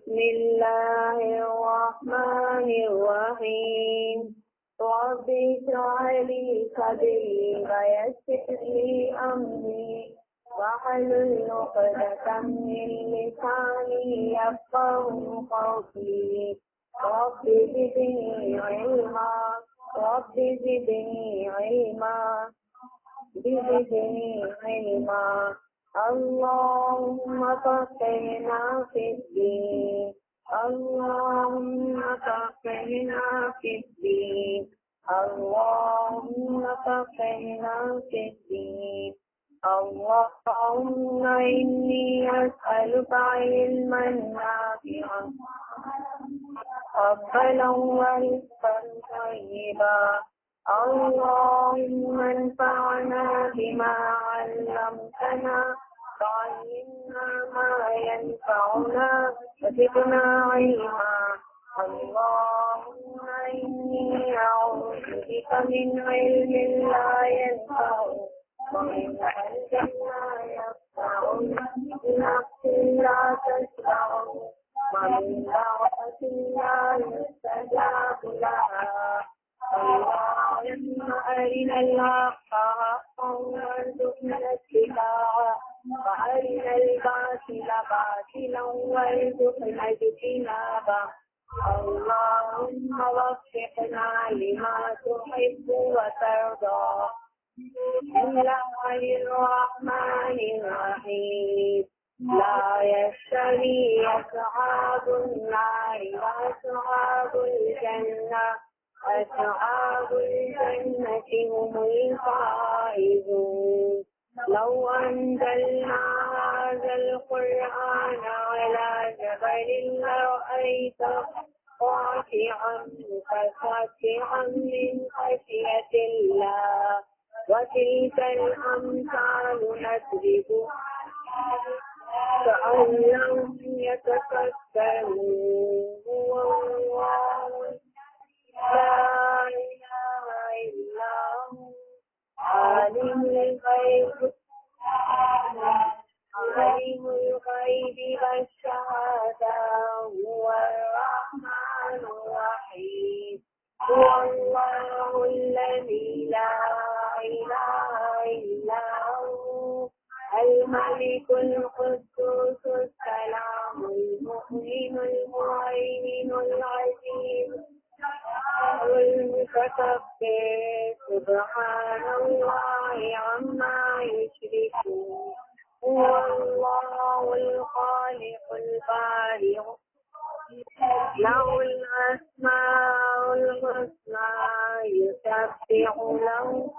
بسم الله الرحمن الرحيم رب اشرح لي صدري ويسر لي أمري واحلل عقدة من لساني يفقهوا قولي رب زدني علما اللهم فقهنا في الدين اللهم فقهنا في الدين اللهم فقهنا في الدين اللهم إني أسألك علما نافعا قبلا ورزقا طيبا اللهم انفعنا بما علمتنا وعلمنا ما ينفعنا وزدنا علما اللهم إني أعوذ بك من علم لا ينفع ومن قلب لا يخشع نفس لا تشبع ومن دعوة لا يستجاب لها اللهم أرنا الحق حقا وارزقنا اتباعه وأرنا الباطل باطلا وارزقنا اجتنابه اللهم وفقنا لما تحب وترضى بسم الله الرحمن الرحيم لا يستوي أصحاب النار وأصحاب الجنة أصحاب الجنة هم الفائزون لو أنزلنا هذا القرآن على جبل لرأيته خاشعا متصدعا من خشية الله وتلك الأمثال نضربها كأنهم يتفكرون هو الله لا إله إلا هو عالم الغيب والشهادة هو الرحمن الرحيم هو الله الذي لا إله إلا هو الملك القدوس السلام المؤمن المهيمن العزيز المتكبر سبحان الله عما يشركون هو الله الخالق البارئ له الأسماء الحسنى يسبح له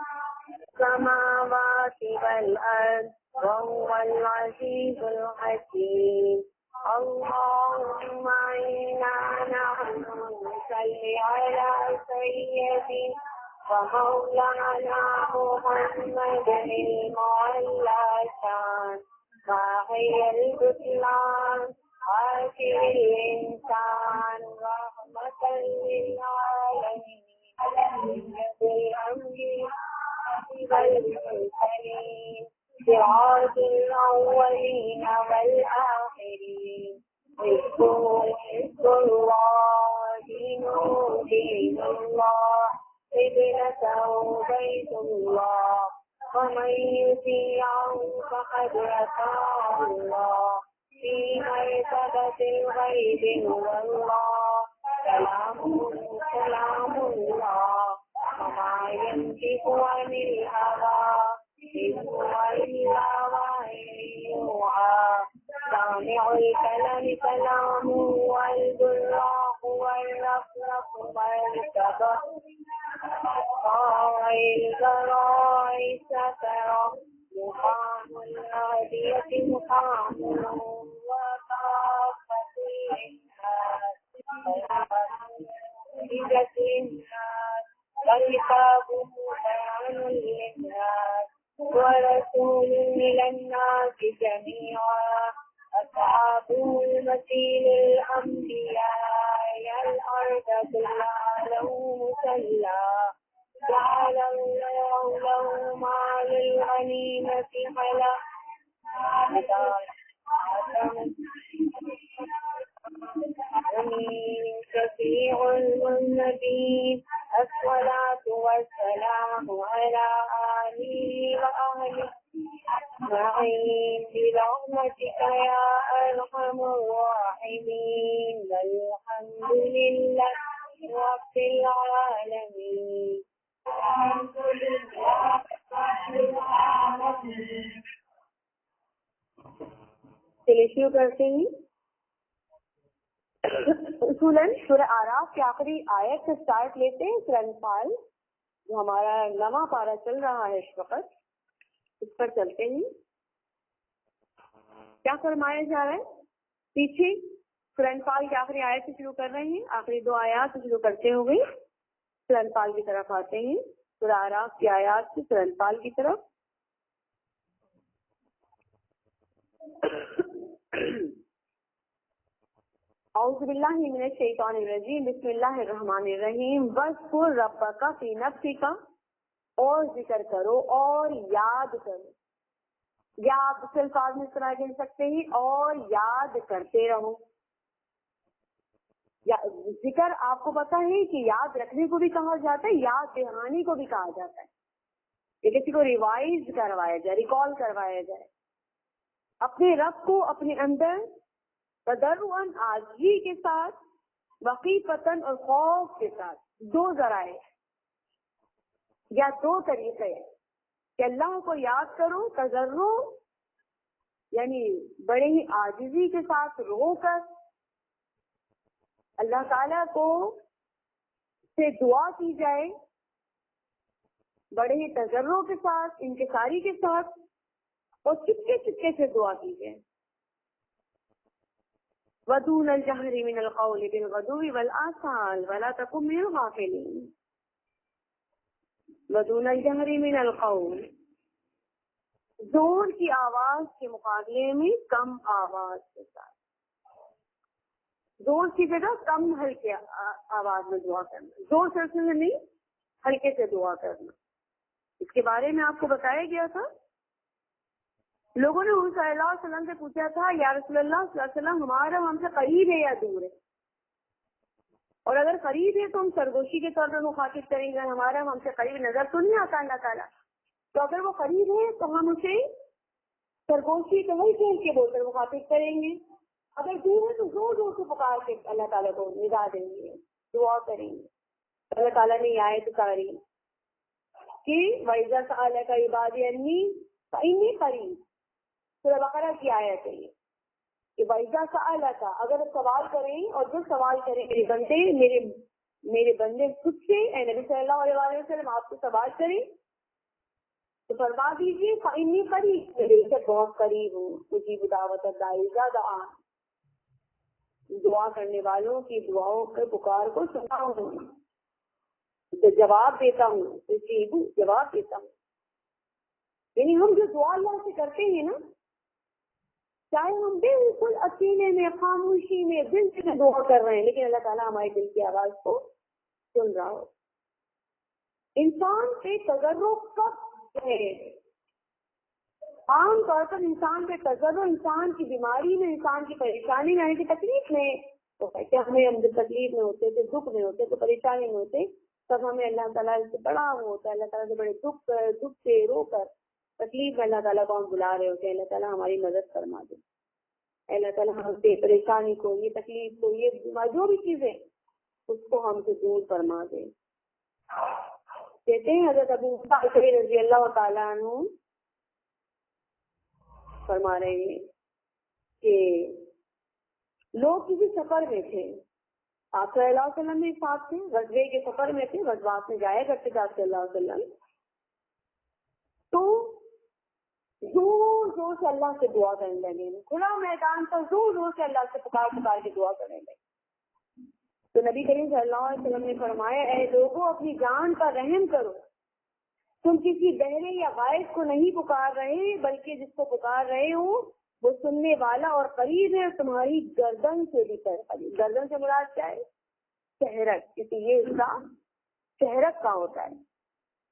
السماوات والأرض وهو العزيز الحكيم اللهم إنا نحن نصلي على سيدنا ومولانا محمد المعلى شان ماحي البطلان آخر الإنسان رحمة للعالمين بالأمر والمرسلين سراج الأولين والآخرين حزب الله دين الله قبلته بيت الله ومن يطيعه فقد أطاع الله في مرتبة الغيب هو الله كلام الله وما ينطق عن الهوى إن هو إلا وحي يوحى سامع الكلام كلامه والبراق والرفرف والكبر البراء سترى مقام الهادية مقام وكافة للناس والكتابه بيان للناس ورسول إلى الناس جميعا أصحابه المثيل الأنبياء الأرض كلها له مسلى جعل الله له مال الغنيمة حلا الشفيع المذنبين الصلاة والسلام على آله وأهله أجمعين برحمتك يا أرحم الراحمين والحمد لله رب العالمين. چلیے شروع کرتے ہیں. اصولاً سورہ اعراف کی آخری آیت سے سٹارٹ لیتے ہیں. سورہ انفال جو ہمارا نواں پارہ چل رہا ہے اس وقت, اس پر چلتے ہیں. کیا فرمایا جا رہا ہے پیچھے؟ سورہ انفال کی آخری آیت سے شروع کر رہے ہیں, آخری 2 آیات سے شروع کرتے ہوئے سورہ انفال کی طرف آتے ہیں. سورہ اعراف کی آیات سے سورہ انفال کی طرف. اعوذ باللہ من الشیطان الرجیم بسم اللہ الرحمن الرحیم. واذکر ربک فی نفسک, اور ذکر کرو اور یاد کرو. یا آپ اس الفاظ میں سنا کہہ سکتے ہیں اور یاد کرتے رہو. ذکر آپ کو پتا ہے کہ یاد رکھنے کو بھی کہا جاتا ہے, یاد دہانی کو بھی کہا جاتا ہے. کہ کسی کو ریوائز کروایا جائے, ریکال کروایا جائے. اپنے رب کو اپنے اندر تضرعاً عاجزی کے ساتھ, وخیفتاً اور خوف کے ساتھ. 2 ذرائع یا 2 طریقے کہ اللہ کو یاد کرو. تضرع یعنی بڑے ہی عاجزی کے ساتھ رو کر اللہ تعالیٰ کو سے دعا کی جائے, بڑے ہی تضرع کے ساتھ, انکساری کے ساتھ, اور چپکے چپکے سے دعا کی جائے. وَدُونَ الْجَهْرِ مِنَ الْقَوْلِ بِالْغُدُوِّ وَالْآصَالِ وَلَا تَكُن مِّنَ الْغَافِلِينَ. وَدُونَ الْجَهْرِ مِنَ الْقَوْلِ, زور کی آواز کے مقابلے میں کم آواز کے ساتھ. زور کی جگہ کم ہلکے آواز میں دعا کرنا, زور سے نہیں, ہلکے سے دعا کرنا. اس کے بارے میں آپ کو بتایا گیا تھا. لوگوں نے حضور صلی اللہ علیہ وسلم سے پوچھا تھا, یا رسول اللہ صلی اللہ علیہ وسلم ہمارا ہم سے قریب ہے یا دور ہے؟ اور اگر قریب ہے تو ہم سرگوشی کے طور پر مخاطب کریں گے, ہمارا ہم سے قریب نظر تو نہیں آتا اللہ تعالیٰ. تو اگر وہ قریب ہے تو ہم اسے سرگوشی کے کے بول کر مخاطب کریں گے. اگر دور ہے تو زور زور سے پکار کے اللہ تعالیٰ کو ندا دیں گے, دعا کریں گے. اللہ تعالیٰ نے یہ آیت اتاری کہ وَإِذَا سَأَلَكَ عِبَادِي عَنِّي فَإِنِّي قَرِيبٌ. سورہ بقرہ کی آیت ہے یہ کہ وَإِذَا سَأَلَكَ, اگر سوال کریں, اور جو سوال کریں میرے بندے خود سے, اے نبی صلی اللہ علیہ وسلم آپ کو سوال کریں تو فرما دیجیے فَإِنِّي قَرِيبٌ, میرے سے بہت قریب ہوں. مجیب دعوت الداعی اذا دعان, دعا کرنے والوں کی دعاؤں کے پکار کو سنتا ہوں, جواب دیتا ہوں. جواب دیتا ہوں یعنی ہم جو دعا اللہ سے کرتے ہیں نا, چاہے ہم بالکل اکیلے میں, خاموشی میں, دل سے دعا کر رہے ہیں, لیکن اللہ تعالیٰ ہمارے دل کی آواز کو سن رہا ہو. انسان پہ تضرع کب ہے؟ عام طور پر انسان پہ تضرع انسان کی بیماری میں, انسان کی پریشانی میں, یعنی کہ تکلیف میں ہوتا ہے. کہ ہم جب تکلیف میں ہوتے تھے, دکھ میں ہوتے, تو پریشانی میں ہوتے, تب ہمیں اللہ تعالیٰ سے بڑا ہوتا ہے. اللہ تعالیٰ سے بڑے دکھ سے رو کر تکلیف میں اللہ تعالیٰ کو ہم بلا رہے ہوتے ہیں, اللہ تعالیٰ ہماری مدد فرما دے, اللہ تعالیٰ ہم سے پریشانی کو, یہ تکلیف کو, یہ جو بھی چیزیں اس کو ہم سے دور فرما دے. کہتے ہیں حضرت ابو بکر رضی اللہ تعالیٰ عنہ فرما رہے ہیں کہ لوگ کسی سفر میں تھے, آپ صلی اللہ علیہ وسلم بھی ساتھ تھے, غزوے کے سفر میں تھے, غزوات میں جایا کرتے تھے آپ صلی اللہ علیہ وسلم. تو زور زور سے اللہ سے دعا کرنے لگے, کھلا میدان پر زور زور سے اللہ سے پکار کے دعا کرنے لگے. تو نبی کریم صلی اللہ علیہ وسلم نے فرمایا, اے لوگوں اپنی جان پر رحم کرو, تم کسی بہرے یا غائب کو نہیں پکار رہے, بلکہ جس کو پکار رہے ہو وہ سننے والا اور قریب ہے, تمہاری گردن سے بھی قریب. گردن سے مراد کیا ہے؟ شہرت, کسی یہ حصہ شہرت کا ہوتا ہے,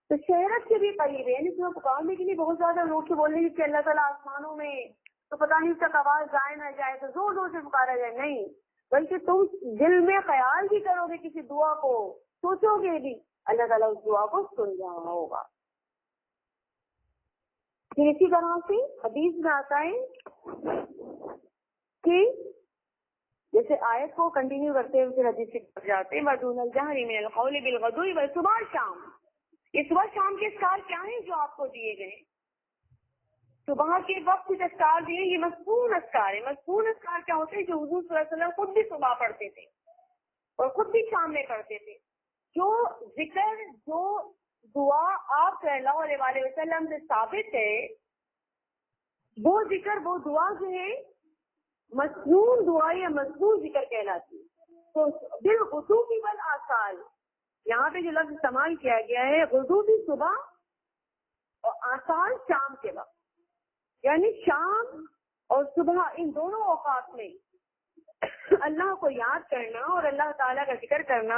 تو شہرت سے بھی قریب ہے. یعنی تمہیں پکارنے کے لیے بہت زیادہ لوگ سے بولنے کہ اللہ تعالیٰ آسمانوں میں, تو پتہ نہیں اس تک آواز جائے نہ جائے, تو زور زور سے پکارا جائے, نہیں, بلکہ تم دل میں خیال بھی کرو گے کسی دعا کو، سوچو گے بھی، اللہ تعالیٰ اس دعا کو سن رہا ہوگا. پھر اسی طرح سے حدیث میں آتا ہے کہ جیسے آیت کو کنٹینیو کرتے ہوئے پھر حدیث سے جاتے ہیں وَدُونَ الْجَهْرِ مِنَ الْقَوْلِ بِالْغُدُوِّ وَالصُّبَحِ شام. یہ صبح شام کے اذکار کیا ہیں جو آپ کو دیے گئے؟ صبح کے وقت کچھ اذکار دیے، یہ مصنون اذکار ہے. مصنون اذکار کیا ہوتے ہیں؟ جو حضور صلی اللہ علیہ وسلم خود بھی صبح پڑھتے تھے اور خود بھی شام میں پڑھتے تھے. جو ذکر، جو دعا آپ صلی اللہ علیہ وسلم سے ثابت ہے، وہ ذکر، وہ دعا جو ہے مصنون دعا یا مصنون ذکر کہلاتی ہے. تو بالغدو والآصال، یہاں پہ جو لفظ استعمال کیا گیا ہے غدو بھی صبح اور آصال شام کے وقت، یعنی شام اور صبح ان دونوں اوقات میں اللہ کو یاد کرنا اور اللہ تعالیٰ کا ذکر کرنا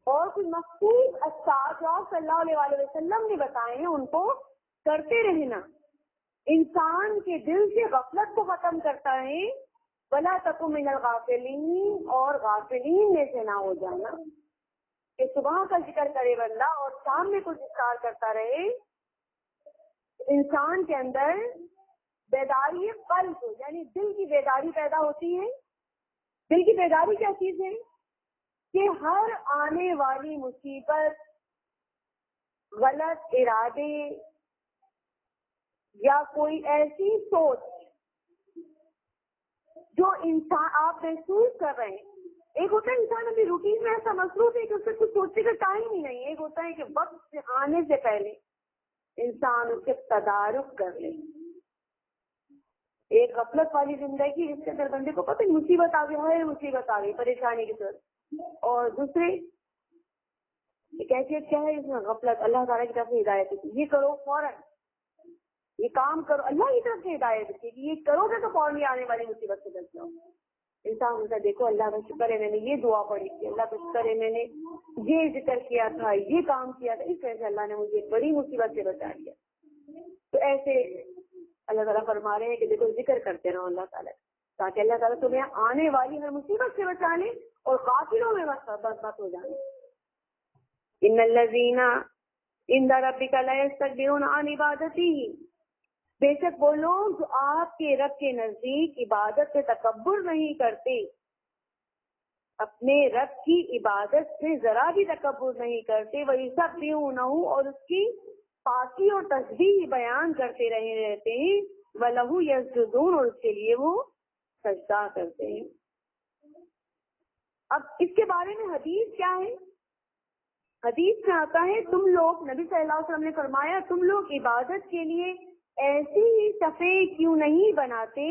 اور کچھ مخصوص اذکار جو صلی اللہ علیہ وسلم نے بتائے ہیں ان کو کرتے رہنا انسان کے دل سے غفلت کو ختم کرتا ہے. وَلَا تَكُن مِنَ الْغَافِلِينَ، اور غافلین میں سے نہ ہو جانا کہ صبح کا ذکر کرے بندہ اور شام میں کچھ اذکار کرتا رہے. انسان کے اندر بیداری قلب یعنی دل کی بیداری پیدا ہوتی ہے. دل کی بیداری کیا چیز ہے؟ کہ ہر آنے والی مصیبت، غلط ارادے یا کوئی ایسی سوچ جو انسان آپ محسوس کر رہے ہیں. ایک ہوتا ہے انسان ابھی روٹین میں ایسا مصروف ہے کہ اسے کچھ سوچنے کا ٹائم ہی نہیں ہے. ایک ہوتا ہے کہ وقت سے آنے سے پہلے انسان اس کے تدارک کر لے. ایک غفلت والی زندگی جس کے اندر بندے کو پتہ مصیبت آ گئی ہے، مصیبت آ گئی پریشانی کی طرف، اور دوسرے کیفیت کیا ہے اس میں غفلت، اللہ تعالیٰ کی طرف سے ہدایت ہے یہ کرو فوراً، یہ کام کرو، اللہ کی طرف سے ہدایت ہے کہ یہ کرو گے تو فوراً آنے والی مصیبت سے بچ جاؤ. انسان ہوتا دیکھو اللہ کا شکر ہے میں نے یہ دعا پڑھی تھی، اللہ کا شکر ہے میں نے یہ ذکر کیا تھا، یہ کام کیا تھا، اس وجہ سے اللہ نے مجھے ایک بڑی مصیبت سے بچا لیا. تو ایسے اللہ تعالیٰ فرما رہے ہیں کہ دیکھو ذکر کرتے رہو اللہ تعالیٰ تاکہ اللہ تعالیٰ تمہیں آنے والی ہر مصیبت سے بچا لے اور غافلوں میں بس ہو جانے. ان الذین عند ربک لا یستکبرون عن عبادتہ، بے شک وہ لوگ جو آپ کے رب کے نزدیک عبادت سے تکبر نہیں کرتے، اپنے رب کی عبادت سے ذرا بھی تکبر نہیں کرتے، وَيُسَبِّحُونَهُ، اور اس کی پاکی اور تسبیح بیان کرتے رہتے ہیں، وَلَهُ يَسْجُدُونَ، اور اس کے لیے وہ سجدہ کرتے ہیں. اب اس کے بارے میں حدیث کیا ہے؟ حدیث میں آتا ہے تم لوگ، نبی صلی اللہ علیہ وسلم نے فرمایا تم لوگ عبادت کے لیے ایسی ہی صفیں کیوں نہیں بناتے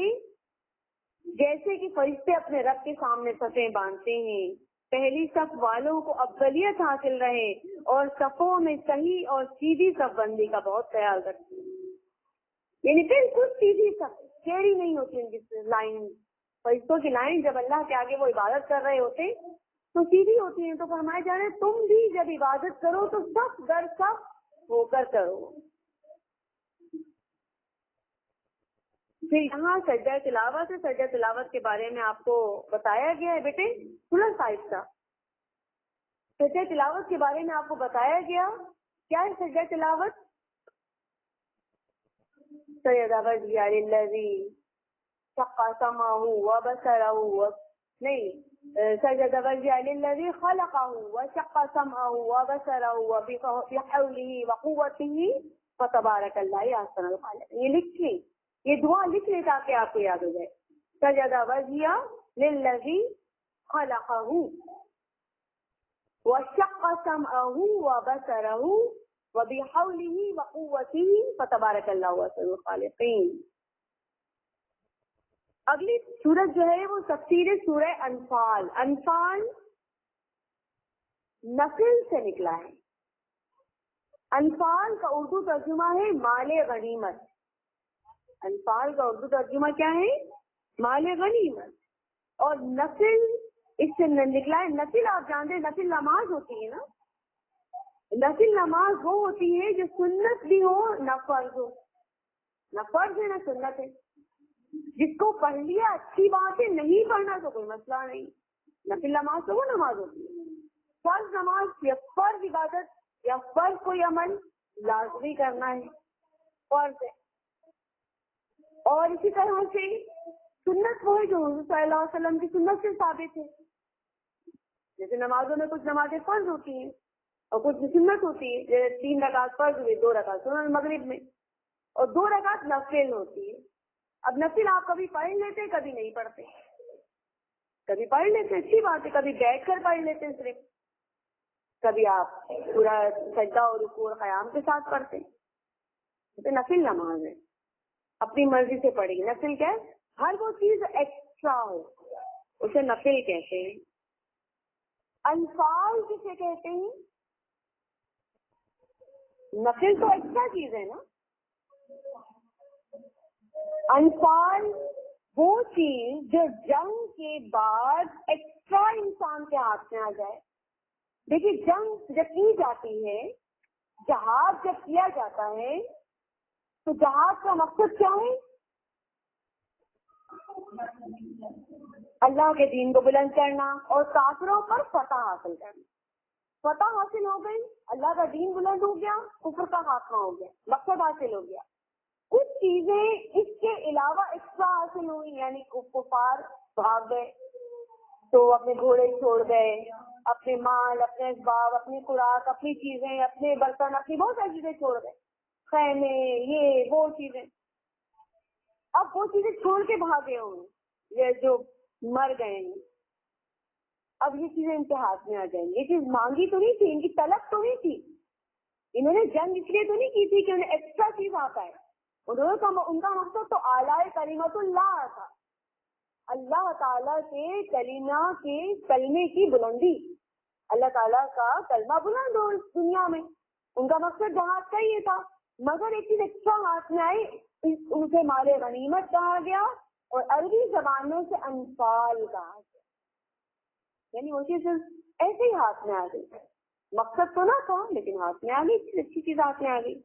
جیسے کہ فرشتے اپنے رب کے سامنے صفیں باندھتے ہیں. پہلی صف والوں کو افضلیت حاصل رہے اور صفوں میں صحیح اور سیدھی صف بندی کا بہت خیال رکھتے ہیں. یعنی بالکل سیدھی صف ٹیڑھی نہیں ہوتی ان کی لائن. فرشتوں کی لائن جب اللہ کے آگے وہ عبادت کر رہے ہوتے تو سیدھی ہوتی ہیں. تو فرمائے جا رہے تم بھی جب عبادت کرو تو صف در صف ہو کر کرو. پھر یہاں سجدہ تلاوت ہے. سجدہ تلاوت کے بارے میں آپ کو بتایا گیا ہے بیٹے 16 سائز کا. سجدہ تلاوت کے بارے میں آپ کو بتایا گیا کیا ہے سجدہ تلاوت؟ سجدہ وجهه للذي شق سمعه وبصره نہیں سجدہ وجهه للذي خلقه وشق سمعه وبصره بحوله وقوته فتبارك الله احسن الخالقين. یہ لکھ لیں، یہ دعا لکھ لیں تاکہ آپ کو یاد ہو جائے. سجدہ وجهه للذي خلقه وشق سمعه وبصره وبحوله وقوته فتبارك الله احسن الخالقين. اگلی سورت جو ہے وہ تفسیر سورہ انفال. انفال نسل سے نکلا ہے. انفال کا اردو ترجمہ ہے مال غنیمت. انفال کا اردو ترجمہ کیا ہے؟ مال غنیمت. اور نسل اس سے نکلا ہے. نسل آپ جانتے ہیں نسل نماز ہوتی ہے نا. نفل نماز وہ ہوتی ہے جو سنت بھی ہو نہ فرض ہو. نہ فرض ہے نہ سنت ہے. جس کو پڑھ لیا اچھی بات ہے, نہیں پڑھنا تو کوئی مسئلہ نہیں. نفل نماز تو وہ نماز ہوتی ہے. فرض نماز یا فرض عبادت یا فرض کوئی عمل لازمی کرنا ہے, فرض ہے. اور اسی طرح سے سنت وہ ہے جو حضور صلی اللہ علیہ وسلم کی سنت سے ثابت ہے. جیسے نمازوں میں کچھ نمازیں فرض ہوتی ہیں اور کچھ سنت ہوتی ہے. جیسے 3 رکعت فرض ہوئی, 2 رکعت سنت مغرب میں, اور 2 رکعت نفل ہوتی ہے. اب نفل آپ کبھی پڑھ لیتے, کبھی نہیں پڑھتے. کبھی پڑھ لیتے اچھی بات ہے, کبھی بیٹھ کر پڑھ لیتے ہیں صرف, کبھی آپ پورا سجدہ اور رکوع اور قیام کے ساتھ پڑھتے ہیں. تو نفل نماز ہے, اپنی مرضی سے پڑھیں گے. نفل کیا ہے؟ ہر وہ چیز ایکسٹرا ہو اسے نفل کہتے ہیں. انفال کسے کہتے ہیں؟ نفل تو ایکسٹرا چیز ہے نا. انفال وہ چیز جو جنگ کے بعد ایکسٹرا انسان کے ہاتھ میں آ جائے. دیکھیے جنگ جب کی جاتی ہے, جہاد جب کیا جاتا ہے, تو جہاد کا مقصد کیا ہے؟ اللہ کے دین کو بلند کرنا اور کافروں پر فتح حاصل کرنا. فتح حاصل ہو گئی, اللہ کا دین بلند ہو گیا, کفر کا خاتمہ ہو گیا, مقصد حاصل ہو گیا. کچھ چیزیں اس کے علاوہ ایکسٹرا حاصل ہوئی, یعنی کفار بھاگ گئے تو اپنے گھوڑے چھوڑ گئے, اپنے مال, اپنے اسباب, اپنی خوراک, اپنی چیزیں, اپنے برتن, اپنی بہت ساری چیزیں چھوڑ گئے, خیمے, یہ وہ چیزیں. اب وہ چیزیں چھوڑ کے بھاگے ہوں یہ جو مر گئے ہیں, اب یہ چیزیں ان کے ہاتھ میں آ جائیں گی. یہ چیز مانگی تو نہیں تھی, ان کی طلب تو نہیں تھی, انہوں نے جنگ اس لیے تو نہیں کی تھی کہ انہیں ایکسٹرا چیز آتا ہے. ان کا مقصد تو اعلیٰ کلمت اللہ تھا, اللہ تعالیٰ کے کلمہ کے کلمے کی بلندی, اللہ تعالیٰ کا کلمہ بلند ہو اس دنیا میں. ان کا مقصد جہاد کا یہ تھا. مگر ایک چیز ایکسٹرا ہاتھ میں آئی, ان سے مال غنیمت کہا گیا, اور عربی زبان میں سے انفال کہا گیا. یعنی وہ چیز ایسے ہی ہاتھ میں آ گئی. مقصد تو نہ تھا لیکن ہاتھ میں آ گئی, اچھی چیز ہاتھ میں آ گئی.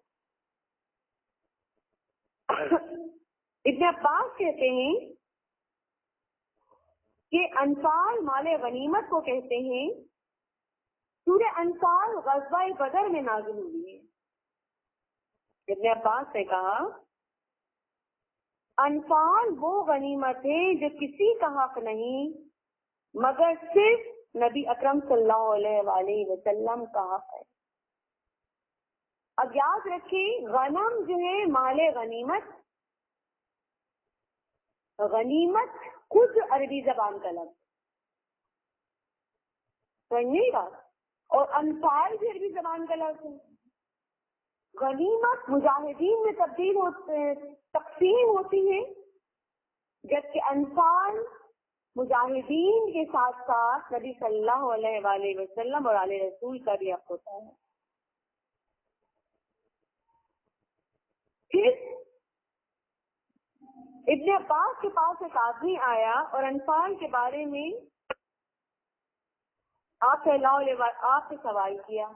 ابن عباس کہتے ہیں کہ انفال مال غنیمت کو کہتے ہیں. سورہ انفال غزوہ بدر میں نازل ہوئی ہے. ابن عباس نے کہا انفال وہ غنیمت ہے جو کسی کا حق نہیں مگر صرف نبی اکرم صلی اللہ علیہ وآلہ وسلم کا حق ہے. اب یاد رکھیں, غنم جو ہے مال غنیمت, غنیمت خود عربی زبان کا لفظ سمجھنے کا, اور انفال بھی عربی زبان کا لفظ ہے. غنیمت مجاہدین میں تبدیل ہوتے تقسیم ہوتی ہے, جبکہ انفال مجاہدین کے ساتھ ساتھ نبی صلی اللہ علیہ وآلہ وسلم اور آل رسول کا بھی حق ہوتا ہے. پھر ابن عباس کے پاس ایک آدمی آیا اور انفال کے بارے میں آپ سے سوال کیا.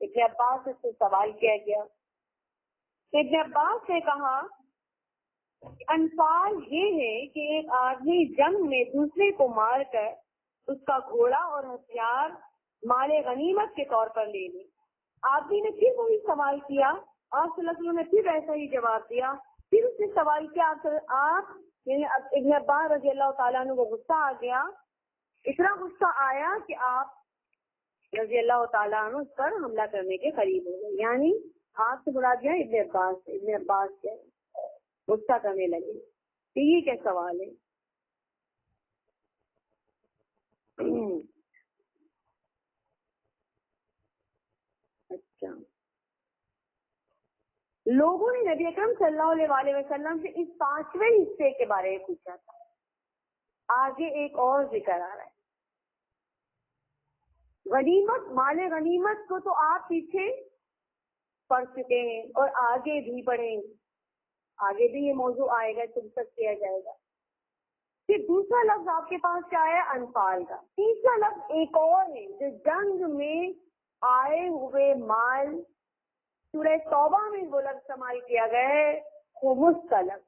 ابن عباس سے سوال کیا گیا. ابن عباس نے کہا انفال یہ ہے کہ ایک آدمی جنگ میں دوسرے کو مار کر اس کا گھوڑا اور ہتھیار مال غنیمت کے طور پر لے لے. آدمی نے پھر وہی سوال کیا, آپ صلی اللہ علیہ وسلم نے پھر ایسا ہی جواب دیا. پھر اس نے سوال کیا, آپ یعنی ابن عباس رضی اللہ تعالیٰ عنہ کو غصہ آ گیا. اتنا غصہ آیا کہ آپ رضی اللہ تعالیٰ عنہ اس پر حملہ کرنے کے قریب ہو گئے. یعنی آپ سے بلا دیا ابن عباس سے. ابن عباس کے غصہ کرنے لگے کہ یہ کیا سوال ہے. اچھا, لوگوں نے نبی اکرم صلی اللہ علیہ وآلہ وسلم سے اس 5ویں حصے کے بارے میں پوچھا تھا. آگے ایک اور ذکر آ رہا ہے. غنیمت, مال غنیمت کو تو آپ پیچھے پڑھ چکے ہیں اور آگے بھی پڑھیں گے, آگے بھی یہ موضوع آئے گا, ڈسکس کیا جائے گا. پھر دوسرا لفظ آپ کے پاس کیا ہے, انفال کا. تیسرا لفظ ایک اور ہے جو جنگ میں آئے ہوئے مال, سورہ توبہ میں وہ لفظ استعمال کیا گیا ہے, خمس کا لفظ.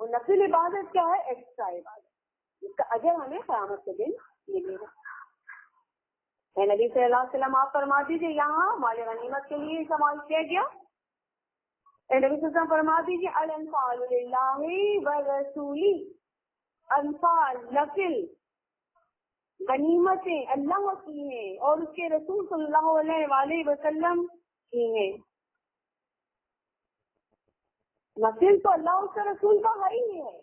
اور نفل عبادت کیا ہے؟ ایکسٹرا عبادت، جس کا اجر ہمیں قیامت کے دن ملے گا۔ اے نبی صلی اللہ علیہ وسلم آپ فرما دیجیے، یہاں مال غنیمت کے لیے استعمال کیا گیا۔ اے نبی صلی اللہ علیہ وسلم فرما دیجیے الانفال للہ والرسول، انفال نفل غنیمتیں اللہ کی ہیں اور اس کے رسول صلی اللہ علیہ وآلہ وسلم کی ہیں۔ نفل تو اللہ اس کا رسول کا ہے ہی ہے،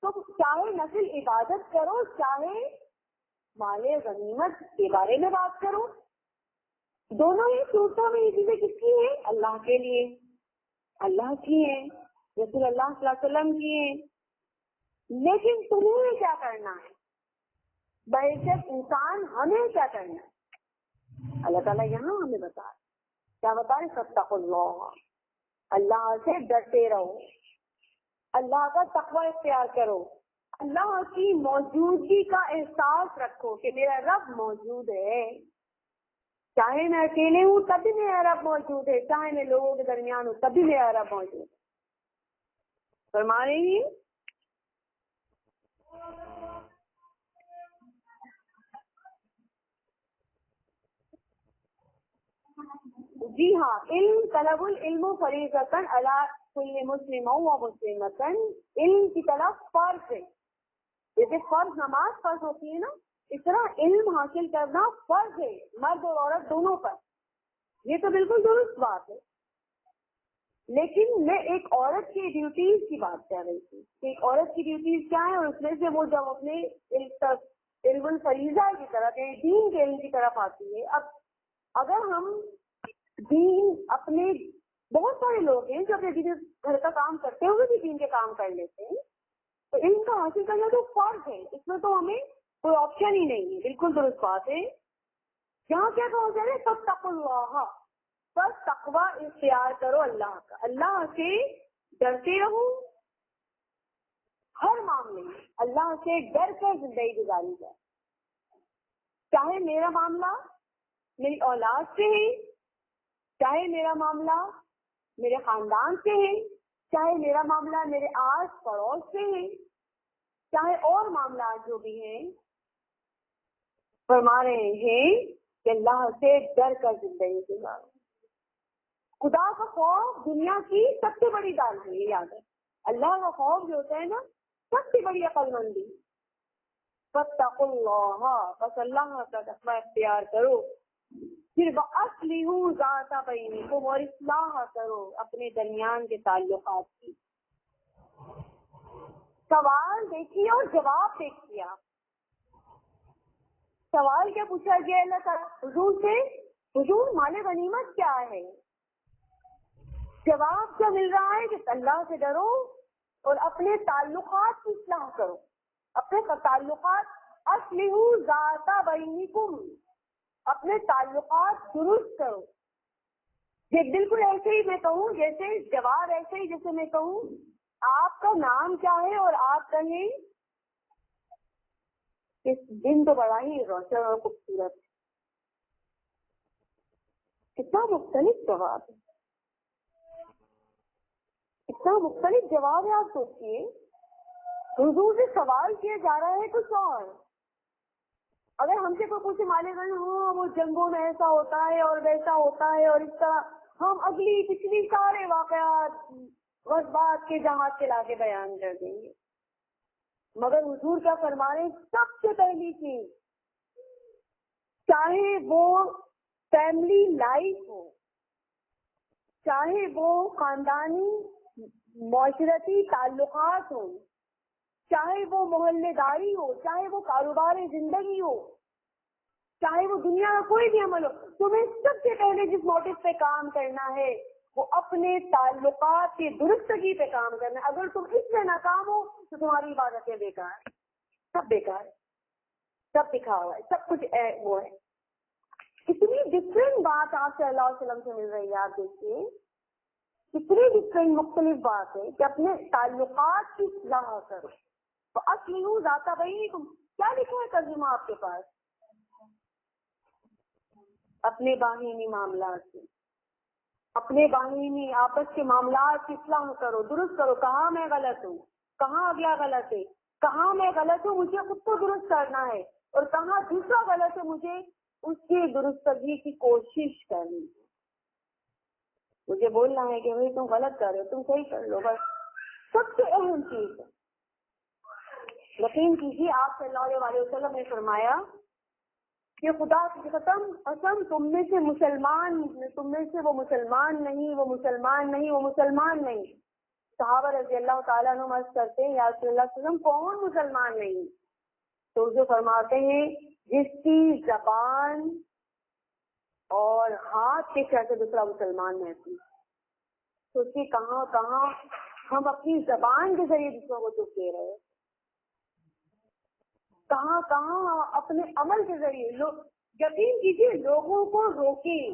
تو چاہے نفل عبادت کرو، چاہے مال غنیمت کے بارے میں بات کرو، دونوں ہی صورتوں میں یہ چیزیں کس کی ہیں؟ اللہ کے لیے، اللہ کی ہیں، رسول اللہ صلی اللہ علیہ وسلم کی ہیں۔ لیکن تمہیں کیا کرنا ہے؟ بحیثیت انسان ہمیں کیا کرنا ہے؟ اللہ تعالیٰ یہاں ہمیں بتائے، کیا بتائے؟ فاتقوا اللہ، اللہ سے ڈرتے رہو، اللہ کا تقوی اختیار کرو، اللہ کی موجودگی کا احساس رکھو کہ میرا رب موجود ہے، چاہے میں اکیلے ہوں تب بھی میرا رب موجود ہے، چاہے میں لوگوں کے درمیان ہوں تب بھی میرا رب موجود ہے۔ فرما رہی ہیں جی ہاں، علم طلب العلم فریضۃ علی کل مسلم و مسلمۃ، علم کی طلب فرض ہے، جیسے فرض نماز فرض ہوتی ہے نا، اس طرح علم حاصل کرنا فرض ہے مرد اور عورت دونوں پر۔ یہ تو بالکل درست بات ہے، لیکن میں ایک عورت کی ڈیوٹیز کی بات کر رہی تھی کہ ایک عورت کی ڈیوٹیز کیا ہے، اور اس میں سے وہ جب اپنے علم الفریضہ کی طرف، دین کے علم کی طرف آتی ہے۔ اب اگر ہم دین اپنے، بہت سارے لوگ ہیں جو اپنے گھر کا کام کرتے ہوئے بھی دین کے کام کر لیتے ہیں، تو علم کا حاصل کرنا تو فرض ہے، اس میں تو ہمیں کوئی آپشن ہی نہیں ہے، بالکل درست بات ہے۔ یہاں کیا کہا جا رہا ہے؟ فاتقوا اللہ، بس تقوی اختیار کرو اللہ کا، اللہ سے ڈرتے رہو، ہر معاملے میں اللہ سے ڈر کر زندگی گزاری جائے، چاہے میرا معاملہ میری اولاد سے ہے، چاہے میرا معاملہ میرے خاندان سے ہے، چاہے میرا معاملہ میرے آس پڑوس سے ہے، چاہے اور معاملات جو بھی ہیں۔ فرما رہے ہیں کہ اللہ سے ڈر کر زندگی گزارو۔ خدا کا خوف دنیا کی سب سے بڑی دولت ہے، یہ یاد ہے، اللہ کا خوف جو ہوتا ہے نا، سب سے بڑی عقل مندی۔ فاتقوا اللہ، بس اللہ کا تقوی اختیار کرو، پھر وَأَصْلِحُوا ذَاتَ بَيْنِكُمْ، اور اصلاح کرو اپنے درمیان کے تعلقات کی۔ سوال دیکھیے اور جواب دیکھیے آپ۔ سوال کیا پوچھا گیا اللہ تعالیٰ حضور سے؟ حضور مال غنیمت کیا ہے؟ جواب کیا مل رہا ہے کہ اللہ سے ڈرو اور اپنے تعلقات کی اصلاح کرو، اپنے تعلقات، اصلحوا ذات بینکم، اپنے تعلقات درست کرو۔ یہ بالکل ایسے ہی میں کہوں جیسے جواب، ایسے ہی جیسے میں کہوں آپ کا نام کیا ہے اور آپ کہیں اس دن تو بڑا ہی روشن اور خوبصورت ہے، کتنا مختلف جواب ہے، اتنا مختلف جواب ہے۔ آپ سوچیے حضور سے سوال کیا جا رہا ہے کچھ اور، اگر ہم سے کوئی پوچھے مالے گئے ہاں وہ جنگوں میں ایسا ہوتا ہے اور ویسا ہوتا ہے اور اس طرح، ہم اگلی پچھلی سارے واقعات غزوات کے جہاد کے لا کے بیان کر دیں گے، مگر حضور کیا فرما رہے ہیں؟ سب سے پہلی چیز، چاہے وہ فیملی لائف ہو، چاہے وہ خاندانی معاشرتی تعلقات ہوں، چاہے وہ محلے داری ہو، چاہے وہ کاروبار زندگی ہو، چاہے وہ دنیا کا کوئی بھی عمل ہو، تمہیں سب سے پہلے جس موٹو پہ کام کرنا ہے وہ اپنے تعلقات کی درستگی پہ کام کرنا ہے۔ اگر تم اس میں ناکام ہو تو تمہاری عبادتیں بیکار، سب بیکار ہے، سب دکھاوا ہے، سب کچھ وہ ہے۔ کتنی ڈفرینٹ بات آپ صلی اللہ علیہ وسلم سے مل رہی ہے، آپ دیکھیے کتنی ڈفرینٹ مختلف بات ہے کہ اپنے تعلقات کی اصلاح کرو۔ فَأَصْلِحُوا ذَاتَ بَيْنِكُمْ، کیا لکھا ہے ترجمہ آپ کے پاس؟ اپنے باہمی معاملات کی، اپنے باہمی آپس کے معاملات کی اصلاح کرو، درست کرو، کہاں میں غلط ہوں، کہاں اگلا غلط ہے، کہاں میں غلط ہوں مجھے خود کو درست کرنا ہے، اور کہاں دوسرا غلط ہے مجھے اس کی درستگی کی کوشش کرنی ہے. مجھے بولنا ہے کہ بھائی تم غلط کر رہے ہو، تم صحیح کر لو، بس سب سے اہم چیز ہے. یقین کیجیے آپ صلی اللہ علیہ وسلم نے فرمایا کہ خدا کی قسم تم میں سے وہ مسلمان نہیں. صحابہ رضی اللہ تعالیٰ عنہ عرض کرتے ہیں یا رسول اللہ صلی اللہ علیہ وسلم کون مسلمان نہیں؟ تو جو فرماتے ہیں جس کی زبان اور ہاتھ کے چلتے دوسرا مسلمان محسوس. سوچیے کہاں کہاں ہم اپنی زبان کے ذریعے دوسروں کو دکھ دے رہے ہیں، کہاں کہاں اپنے عمل کے ذریعے یقین کیجیے لوگوں کو روکیں.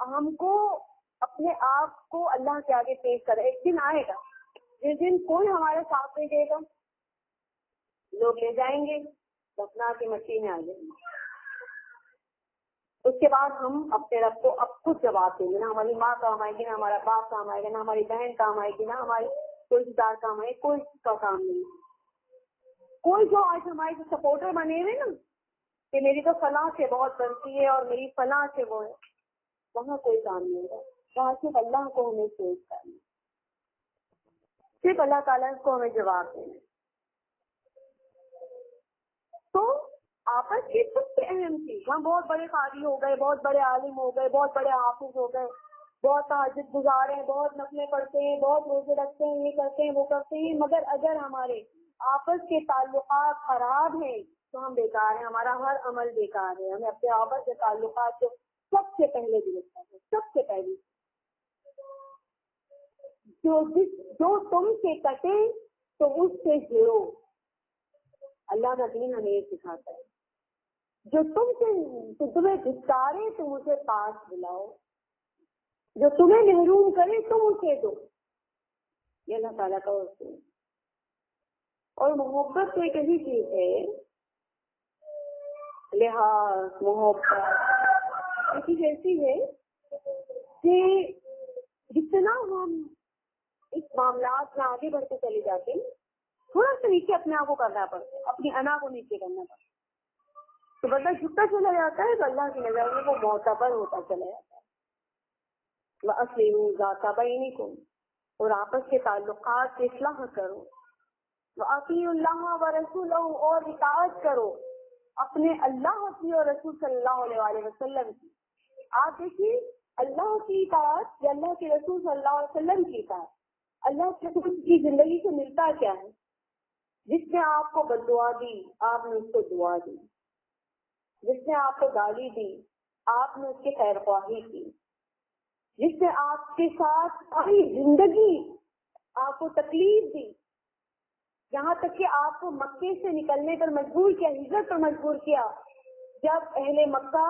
ہم کو اپنے آپ کو اللہ کے آگے پیش کرے. ایک دن آئے گا جس دن کوئی ہمارے ساتھ نہیں دے گا، لوگ لے جائیں گے دفنا کی مٹی میں آ جائیں گے. اس کے بعد ہم اپنے رب کو اب خود جواب دیں گے. نہ ہماری ماں کام آئے گی، نہ ہمارا باپ کام آئے گا، نہ ہماری بہن کام آئے گی، نہ ہماری کوئی دار کام آئے، کوئی کا کام نہیں. کوئی جو آج ہمارے جو سپورٹر بنے ہوئے نا کہ میری تو فلاں سے بہت بنتی ہے اور میری فلاں سے وہ ہے، وہاں کوئی کام نہیں ہوگا. وہاں صرف اللہ کو ہمیں سوچ کرنا، صرف اللہ تعالیٰ کو ہمیں جواب دینا. تو آپس کی سب سے اہم چیز، ہم بہت بڑے قاری ہو گئے، بہت بڑے عالم ہو گئے، بہت بڑے حافظ ہو گئے، بہت تہجد گزار ہیں، بہت نفلیں پڑھتے ہیں، بہت روزے رکھتے ہیں، یہ کرتے ہیں وہ کرتے ہیں، مگر اگر ہمارے آپس کے تعلقات خراب ہیں تو ہم بیکار ہیں، ہمارا ہر عمل بیکار ہے. ہمیں اپنے آپس کے تعلقات کو سب سے پہلے درست کرنا، سب سے پہلے. جو تم سے کٹے تو اس سے جڑو. اللہ کا دین ہمیں یہ سکھاتا ہے. جو تمہیں دھتکارے تم اسے پاس بلاؤ، جو تمہیں محروم کرے تم اسے دو. یہ اللہ تعالیٰ کا اصول ہے. اور محبت تو ایک ایسی چیز ہے، لحاظ محبت ایک چیز ایسی ہے کہ جتنا ہم اس معاملات میں آگے بڑھتے چلے جاتے ہیں تھوڑا سا نیچے اپنے آپ کو کرنا پڑتا ہے، اپنی انا کو نیچے کرنا پڑتا ہے. تو بندہ جھکتا چلا جاتا ہے تو اللہ کی نظر میں وہ معتبر ہوتا چلا جاتا ہے. وَأَصْلِحُوا ذَاتَ بَيْنِكُمْ، اور آپس کے تعلقات کی اصلاح کرو. وَأَطِیعُوا اللَّهَ وَرَسُولَهُ، اور اطاعت کرو اپنے اللہ کی اور رسول صلی اللہ علیہ وسلم کی. آپ دیکھیے اللہ کی اطاعت یا اللہ کے رسول صلی اللہ علیہ وسلم کی اطاعت، اللہ کے رسول کی زندگی سے ملتا کیا ہے؟ جس نے آپ کو بد دعا دی آپ نے اس کو دعا دی، جس نے آپ کو گالی دی آپ نے اس کی خیر خواہی کی، جس نے آپ کے ساتھ ساری زندگی آپ کو تکلیف دی، یہاں تک کہ آپ کو مکے سے نکلنے پر مجبور کیا، ہجرت پر مجبور کیا. جب اہل مکہ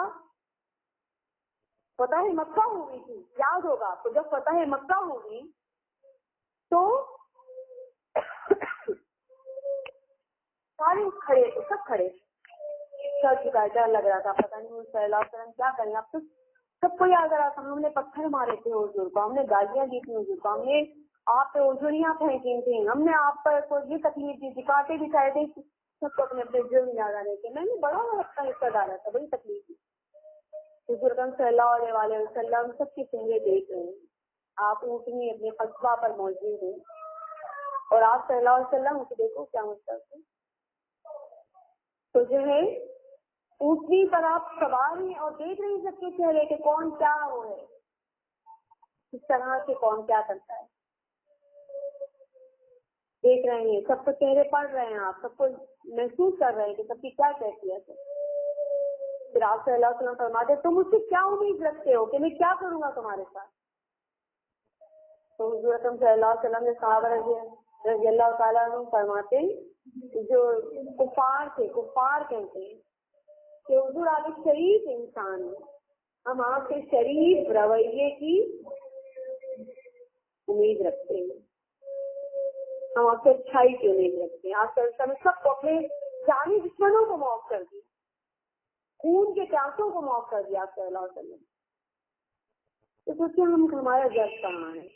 فتح مکہ ہو گئی تھی، یاد ہوگا آپ کو، جب فتح مکہ ہوگی تو سارے کھڑے تھے، سب کھڑے، سر چکا ڈر لگ رہا تھا، پتہ نہیں صلی اللہ علیہ وسلم کیا کریں. اب تو سب کو یاد آ رہا تھا ہم نے پتھر مارے تھے حضور کو، ہم نے گالیاں دی تھی حضور کو، ہم نے آپ پہ اجڑیاں پھینکی تھیں، ہم نے آپ پر یہ تکلیف دی تھی، کاٹے بھی کھائے تھے. سب کو اپنے اپنے جرم یاد آنے کے، میں نے بڑا اپنا حصہ ڈالا تھا، بڑی تکلیف دی. حضور صلی اللہ علیہ وسلم سب کے چہرے دیکھ رہے ہیں، آپ اونٹنی اپنے قصبہ پر موجود ہیں اور آپ صلی اللہ علیہ وسلم اسے دیکھو کیا مستقبل. تو جو ہے اونٹنی پر آپ سوار ہیں اور دیکھ رہے ہیں سب کے چہرے کہ کون کیا وہ ہے، کس طرح سے کون کیا کرتا ہے، دیکھ رہے ہیں، سب کو چہرے پڑھ رہے ہیں، آپ سب کو محسوس کر رہے ہیں کہ سب کی کیا کیفیت ہے. پھر آپ صلی اللہ علیہ وسلم فرماتے تم مجھ سے کیا امید رکھتے ہو کہ میں کیا کروں گا تمہارے ساتھ. تو حضور اکرم صلی اللہ علیہ وسلم نے صحابہ رضی اللہ تعالیٰ عنہ فرماتے جو کفار تھے، کفار کہتے ہیں کہ حضور آپ ایک شریف انسان ہیں، ہم آپ سے شریف رویے کی امید رکھتے ہیں، ہم آپ سے اچھائی کی امید رکھتے ہیں. آپ صلی اللہ علیہ وسلم سب کو اپنے جانی دشمنوں کو معاف کر دیا، خون کے پیاسوں کو معاف کر دیا آپ صلی اللہ علیہ وسلم. تو سوچیں ہمارا جذب کہاں ہے؟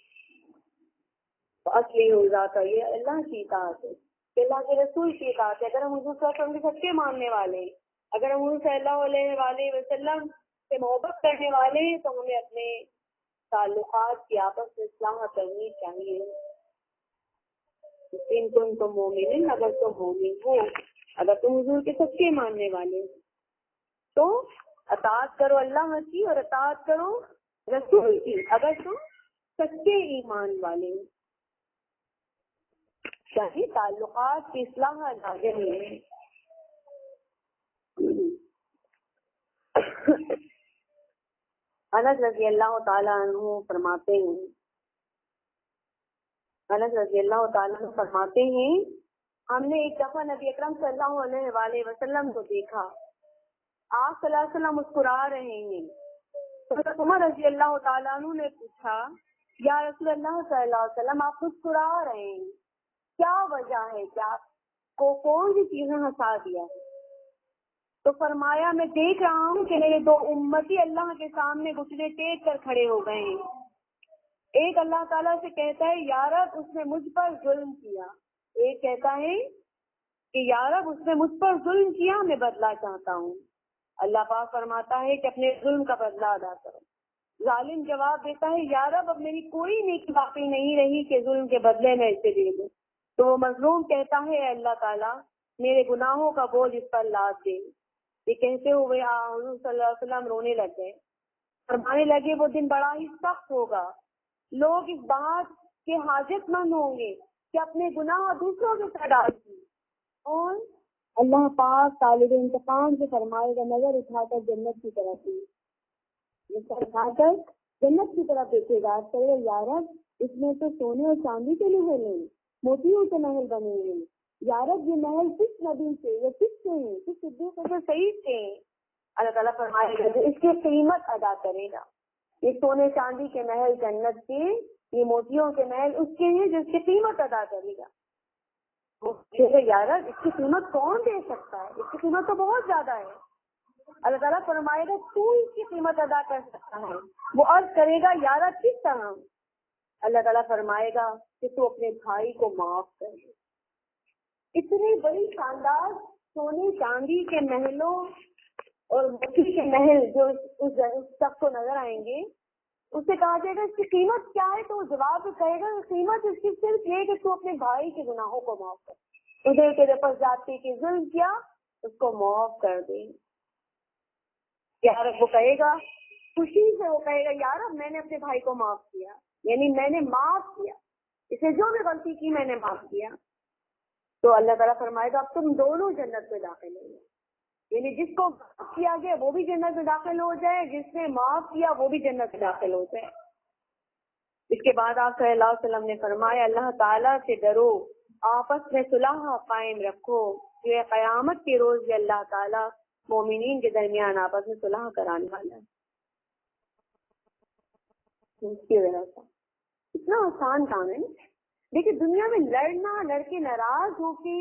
اصلی ہو جاتا یہ اللہ کی اطاعت ہے، اللہ کے رسول کی اطاعت ہے۔ اگر ہم حضور صلی اللہ علیہ وسلم کے سچے ماننے والے ہیں، اگر ہم حضور صلی اللہ علیہ وسلم سے محبت کرنے والے ہیں، تو ہمیں اپنے تعلقات کی آپس میں اصلاح کرنی چاہیے۔ ان تم مومن، اگر تم مومن ہو، اگر تم حضور کے سچے ماننے والے ہو تو اطاعت کرو اللہ کی اور اطاعت کرو رسول کی، اگر تم سچے ایمان والے ہو۔ چاہیے تعلقات کی اصلاح لازم ہے۔ انس رضی اللہ تعالیٰ عنہ فرماتے ہیں، انس رضی اللہ تعالیٰ عنہ فرماتے ہیں، ہم نے ایک دفعہ نبی اکرم صلی اللہ علیہ وآلہ وسلم کو دیکھا، آپ صلی اللہ علیہ وسلم مسکرا رہے ہیں، تو عمر رضی اللہ تعالیٰ عنہ نے پوچھا، یا رسول اللہ صلی اللہ علیہ وسلم آپ مسکرا رہے ہیں، کیا وجہ ہے، کیا کو کون سی چیزیں ہنسا دیا ہے؟ تو فرمایا، میں دیکھ رہا ہوں کہ میرے دو امتی اللہ کے سامنے گھٹنے ٹیک کر کھڑے ہو گئے ہیں، ایک اللہ تعالیٰ سے کہتا ہے یا رب اس نے مجھ پر ظلم کیا، ایک کہتا ہے کہ یا رب اس نے مجھ پر ظلم کیا، میں بدلہ چاہتا ہوں۔ اللہ پاک فرماتا ہے کہ اپنے ظلم کا بدلہ ادا کرو۔ ظالم جواب دیتا ہے یا رب اب میری کوئی نیکی باقی نہیں رہی کہ ظلم کے بدلے میں اسے دے دوں۔ تو وہ مظلوم کہتا ہے اے اللہ تعالیٰ میرے گناہوں کا بوجھ اس پر لاد دے۔ یہ کہتے ہوئے حضور صلی اللہ علیہ وسلم رونے لگے، فرمانے لگے وہ دن بڑا ہی سخت ہوگا، لوگ اس بات کے حاجت مند ہوں گے کہ اپنے گناہ دوسروں کے ساتھ ڈال دیں، اور اللہ پاک طالب انتقام سے فرمائے گا نظر اٹھا کر جنت کی طرف اٹھا کر جنت کی طرف دیکھے گا، کہے گا یا رب اس میں تو سونے اور چاندی کے محل ہیں، موتیوں کے محل بنے ہیں، یا رب یہ محل کس نبی سے یا کس سے ہیں، کس صدیق سے سعید سے ہیں؟ اللہ تعالیٰ فرمائے گا جو اس کی قیمت ادا کرے گا، یہ سونے چاندی کے محل جنت کے، یہ موتیوں کے محل اس کے ہیں جو اس کی قیمت ادا کرے گا۔ یا رب اس کی قیمت کون دے سکتا ہے، اس کی قیمت تو بہت زیادہ ہے۔ اللہ تعالیٰ فرمائے گا تو اس کی قیمت ادا کر سکتا ہے۔ وہ عرض کرے گا یا رب کس طرح؟ اللہ تعالیٰ فرمائے گا کہ تو اپنے بھائی کو معاف کر دے۔ اتنی بڑی شاندار سونے چاندی کے محلوں اور موتی کے محل جو اس شخص کو نظر آئیں گے، اس سے کہا جائے گا اس کی قیمت کیا ہے، تو وہ جواب بھی کہے گا قیمت اس کی صرف یہ کہ تو اپنے بھائی کے گناہوں کو معاف کر، ادھر کے پر جاتی کی ظلم کیا اس کو معاف کر دے۔ یارب وہ کہے گا خوشی سے، وہ کہے گا یارب میں نے اپنے بھائی کو معاف کیا، یعنی میں نے معاف کیا، اسے جو بھی غلطی کی میں نے معاف کیا۔ تو اللہ تعالیٰ فرمائے گا اب تم دونوں جنت میں داخل ہو گے، یعنی جس کو معاف کیا گیا وہ بھی جنت میں داخل ہو جائے، جس نے معاف کیا وہ بھی جنت میں داخل ہو جائے۔ اس کے بعد آپ صلی اللہ علیہ وسلم نے فرمایا اللہ تعالیٰ سے ڈرو، آپس میں صلح قائم رکھو، یہ قیامت کے روز بھی اللہ تعالیٰ مومنین کے درمیان آپس میں صلح کرانے والا ہے۔ اس کی وجہ سے اتنا آسان کام ہے، دیکھیے دنیا میں لڑنا، لڑکے ناراض ہو کے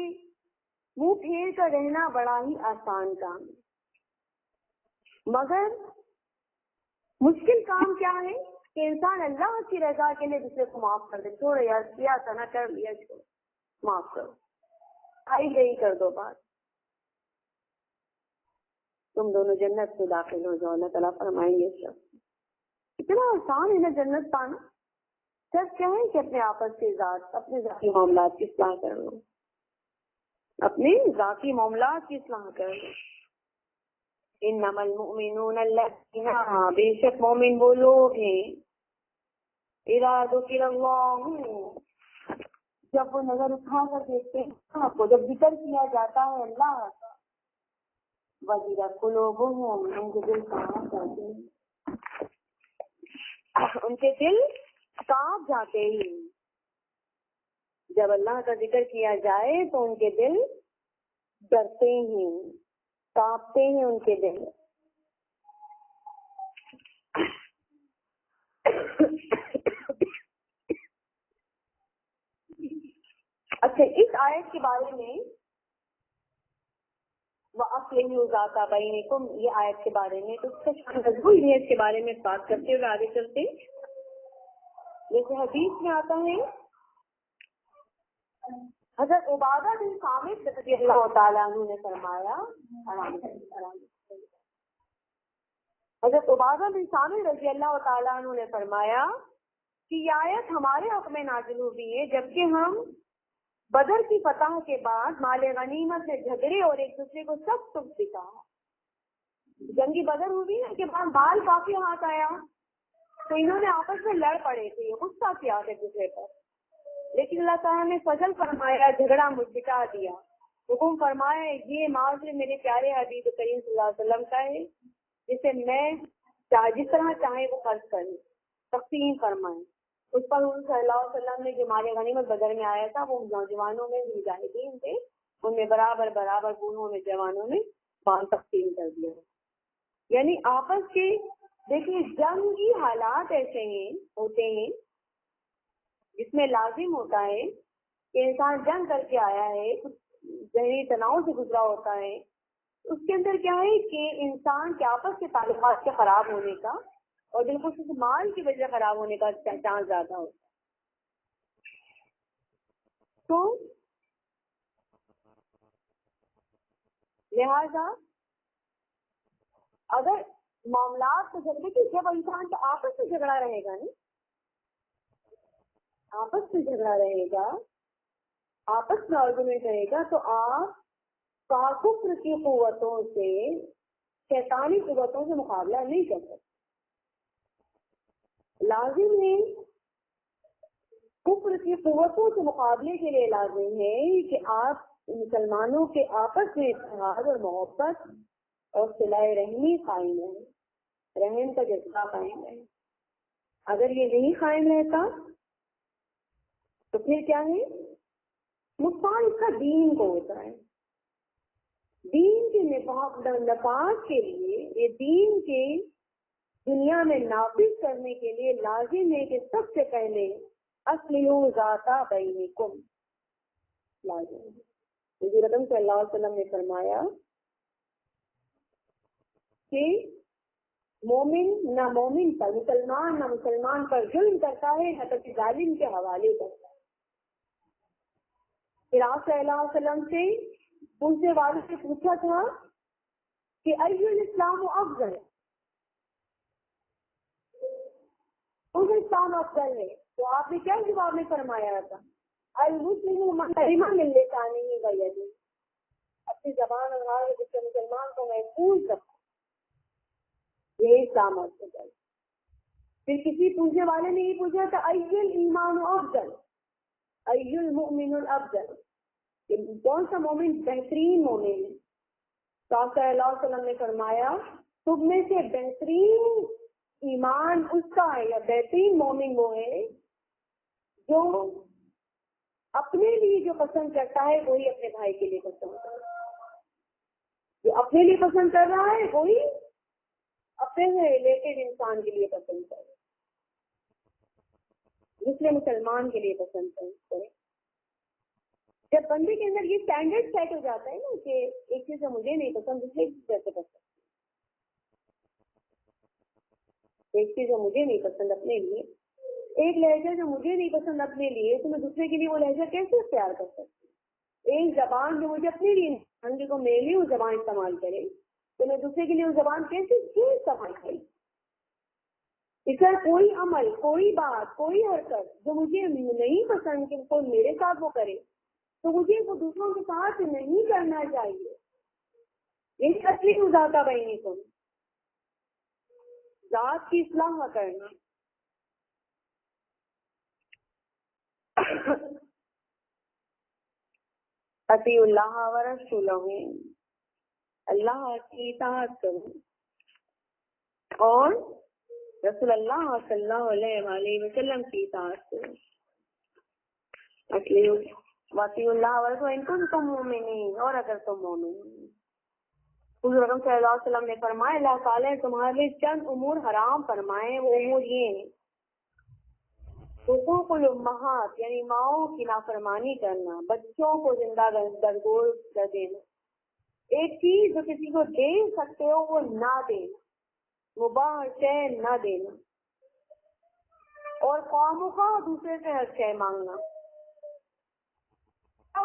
منہ پھیر کر رہنا بڑا ہی آسان کام ہے، مگر مشکل کام کیا ہے کہ انسان اللہ کی رضا کے لیے دوسرے کو معاف کر دے، چھوڑو یار کیا تھا نہ کر لیا، چھوڑو معاف کرو، آئی گئی کر دو بات، تم دونوں جنت میں داخل ہو جاؤ۔ اللہ تعالیٰ فرمائیں گے اتنا آسان ہے نا جنت پانا، سب کیا ہے کہ اپنے آپس کے ذات، اپنے ذاتی معاملات کی اصلاح کر لو، اپنے ذاتی معاملات کی اصلاح کر لو۔ انما المؤمنون الذین، بے شک مومن وہ لوگ ہیں، اذا ذکر اللہ، جب وہ نظر اٹھا کر دیکھتے ہیں آپ کو، جب ذکر کیا جاتا ہے اللہ کا، وجلت قلوبہم، ان کے دل کانپ جاتے ہیں، ان کے دل کانپ جاتے ہیں۔ جب اللہ کا ذکر کیا جائے تو ان کے دل ڈرتے ہیں، کانپتے ہیں ان کے دل۔ اچھا اس آیت کے بارے میں وَأَصْلِحُوا ذَاتَ بَيْنِكُمْ، یہ آیت کے بارے میں تو اس کا شان نزول ہے، اس کے بارے میں بات کرتے ہوئے آگے چلتے، جیسے حدیث میں آتا ہے حضرت عبادہ بن صامت رضی اللہ تعالیٰ عنہ نے فرمایا، حضرت عبادہ بن صامت رضی اللہ تعالیٰ عنہ نے فرمایا کہ یہ آیت ہمارے حق میں نازل ہوئی ہے جبکہ ہم بدر کی فتح کے بعد مال غنیمت سے جھگڑے اور ایک دوسرے کو سب سکھ دکھا. جنگی بدر ہوئی نا کے بعد مال کافی ہاتھ آیا تو انہوں نے آپس میں لڑ پڑے تھے، غصہ کیا ایک دوسرے پر، لیکن اللہ تعالیٰ نے فضل فرمایا، جھگڑا مٹا دیا، حکم فرمایا یہ مال سے میرے پیارے حبیب کریم صلی اللہ علیہ وسلم کا ہے، جسے میں جس طرح چاہے وہ خرچ کریں، تقسیم فرمائیں. اس پر حضور صلی اللہ علیہ وسلم نے جو مال غنیمت بدر میں آیا تھا وہ نوجوانوں میں مجاہدین تھے، ان میں برابر بوڑھوں میں جوانوں میں مال تقسیم کر دیا. یعنی آپس کے دیکھیے جنگی حالات ایسے ہوتے ہیں جس میں لازم ہوتا ہے کہ انسان جنگ کر کے آیا ہے، ذہنی تناؤ سے گزرا ہوتا ہے، اس کے اندر کیا ہے کہ انسان کے آپس کے تعلقات کے خراب ہونے کا اور بالخصوص مال کی وجہ خراب ہونے کا چانس زیادہ ہوتا ہے. تو لہذا اگر معاملات کو جھگڑے کی جب انسان کا آپس میں جھگڑا رہے گا نا، آپس میں جھگڑا رہے گا، آپس میں آرگومنٹ رہے گا تو آپ کفر کی قوتوں سے، شیطانی قوتوں سے مقابلہ نہیں کر سکتے. لازم ہے کفر کی قوتوں سے مقابلے کے لیے لازم ہے کہ آپ مسلمانوں کے آپس میں اتحاد اور محبت اور صلہ رحمی قائم ہے، رحم کا جذبہ قائم ہے. اگر یہ نہیں قائم رہتا تو پھر کیا ہے، نقصان اس کا دین کو ہوتا ہے. دین کے نفاذ کے لیے، یہ دین کے دنیا میں نافذ کرنے کے لیے لازم ہے کہ سب سے پہلے اصلحوا ذات بینکم لازم ہے. حضور اکرم صلی اللہ علیہ وسلم نے فرمایا کہ مومن نہ مومن پر، مسلمان نہ مسلمان پر ظلم کرتا ہے نہ کسی ظالم کے حوالے کرتا ہے. پھر آپ صلی اللہ علیہ وسلم سے پوچھنے والے سے پوچھا تھا کہ ای الاسلام افضل، کون اسلام افضل ہے؟ تو آپ نے کیا جواب میں فرمایا تھا؟ المسلم من سلم من لسانه ویده، اپنی زبان اور ہاتھ جس سے مسلمان کو محفوظ رکھو، یہ اسلام افضل ہے. پھر کسی پوچھنے والے نے یہ پوچھا تھا ای الایمان افضل، ای المؤمن الافضل، کون سا مومن بہترین مومن ہے؟ تو آپ صلی اللہ علیہ وسلم نے فرمایا تم میں سے بہترین ایمان اس کا ہے یا بہترین مومن وہ ہے جو اپنے لیے جو پسند کرتا ہے وہی اپنے بھائی کے لیے پسند کرتا ہے، جو اپنے لیے پسند کر رہا ہے وہی اپنے سے ریلیٹڈ انسان کے لیے پسند کرے، دوسرے مسلمان کے لیے پسند کرے. جب بندے کے اندر یہ اسٹینڈرڈ سیٹ ہو جاتا ہے نا کہ ایک چیز مجھے نہیں پسند دوسرے جیسے پسند، ایک چیز جو مجھے نہیں پسند اپنے لیے، ایک لہجہ جو مجھے نہیں پسند اپنے لیے تو میں دوسرے کے لیے وہ لہجہ کیسے اختیار کر سکتی؟ ایک زبان جو مجھے اپنے لیے نہیں کو میرے لیے وہ زبان استعمال کرے تو میں دوسرے کے لیے وہ زبان کیسے کیوں استعمال کروں؟ اس طرح کوئی عمل، کوئی بات، کوئی حرکت جو مجھے نہیں پسند کہ کوئی میرے ساتھ وہ کرے تو مجھے وہ دوسروں کے ساتھ نہیں کرنا چاہیے. یہ اصلی ذات بینکم، ذات کی اصلاح کرنا. اطیعوا اللہ ورسولہ، اللہ کی اطاعت کرو اور رسول اللہ صلی اللہ علیہ وآلہ وسلم کی اطاعت کرو. واطیعوا اللہ ورسولہ ان کنتم مؤمنین، اور اگر تم مومن. حضور اکرم صلی اللہ علیہ وسلم نے فرمایا اللہ تعالیٰ نے تمہارے لیے چند امور حرام فرمائے، وہ امور یہ ہیں: حقوق الامہات یعنی ماؤں کی نافرمانی کرنا، بچوں کو زندہ درگور کر دینا، ایک چیز جو کسی کو دے سکتے ہو وہ نہ دینا، مباح شے نہ دینا، اور قوموں کا دوسرے سے ہر شے مانگنا.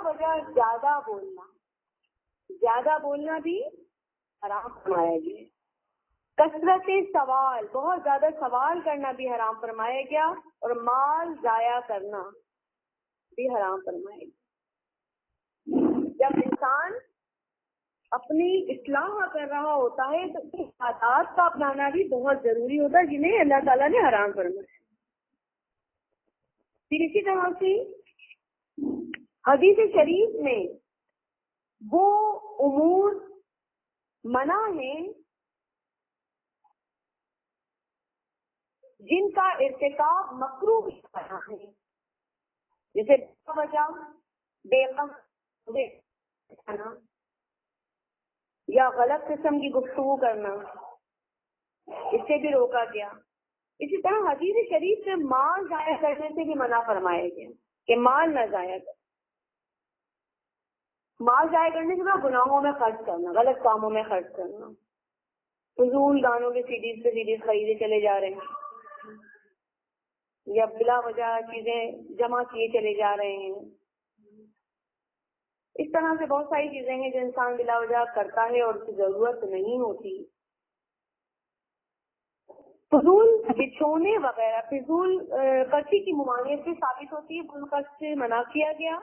وجہ زیادہ بولنا بھی حرام فرمایا گیا. کثرت سوال، بہت زیادہ سوال کرنا بھی حرام فرمایا گیا. اور مال ضائع کرنا بھی حرام فرمایا گیا. جب انسان اپنی اصلاح کر رہا ہوتا ہے تو اس عادات کا اپنانا بھی بہت ضروری ہوتا ہے جنہیں اللہ تعالیٰ نے حرام فرمایا. پھر اسی طرح سے حدیث شریف میں وہ امور منع ہیں جن کا ارتکاب مکروہ ہے، جیسے وجہ بے کھانا یا غلط قسم کی گفتگو کرنا، اس سے بھی روکا گیا. اسی طرح حدیث شریف سے مال ضائع کرنے سے بھی منع فرمایا گیا کہ مال نہ ضائع کر. مال ضائع کرنے کے بعد گناہوں میں خرچ کرنا، غلط کاموں میں خرچ کرنا، فضول گانوں کے سیڈیز پہ سیڈیز خریدے چلے جا رہے ہیں یا بلا وجہ چیزیں جمع کیے چلے جا رہے ہیں. اس طرح سے بہت ساری چیزیں ہیں جو انسان بلا وجہ کرتا ہے اور اس کی ضرورت نہیں ہوتی. فضول بچھونے وغیرہ، فضول خرچی کی ممانعت سے ثابت ہوتی ہے، فضول خرچ سے منع کیا گیا.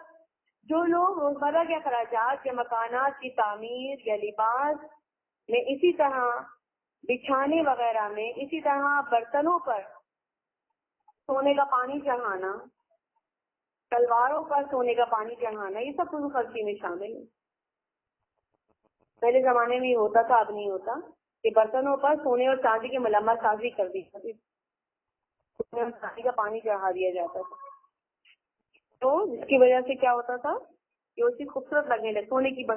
جو لوگ روزمرہ کے اخراجات یا مکانات کی تعمیر یا لباس میں، اسی طرح بچھانے وغیرہ میں، اسی طرح برتنوں پر سونے کا پانی چڑھانا، تلواروں پر سونے کا پانی چڑھانا، یہ سب فضول خرچی میں شامل ہے. پہلے زمانے میں یہ ہوتا تھا، اب نہیں ہوتا کہ برتنوں پر سونے اور چاندی کی ملمت سازی کر دی جاتی، سونے اور چاندی کا پانی چڑھا دیا جاتا تھا. تو جس کی وجہ سے کیا ہوتا تھا کہ وہ چیز خوبصورت لگنے لگتا،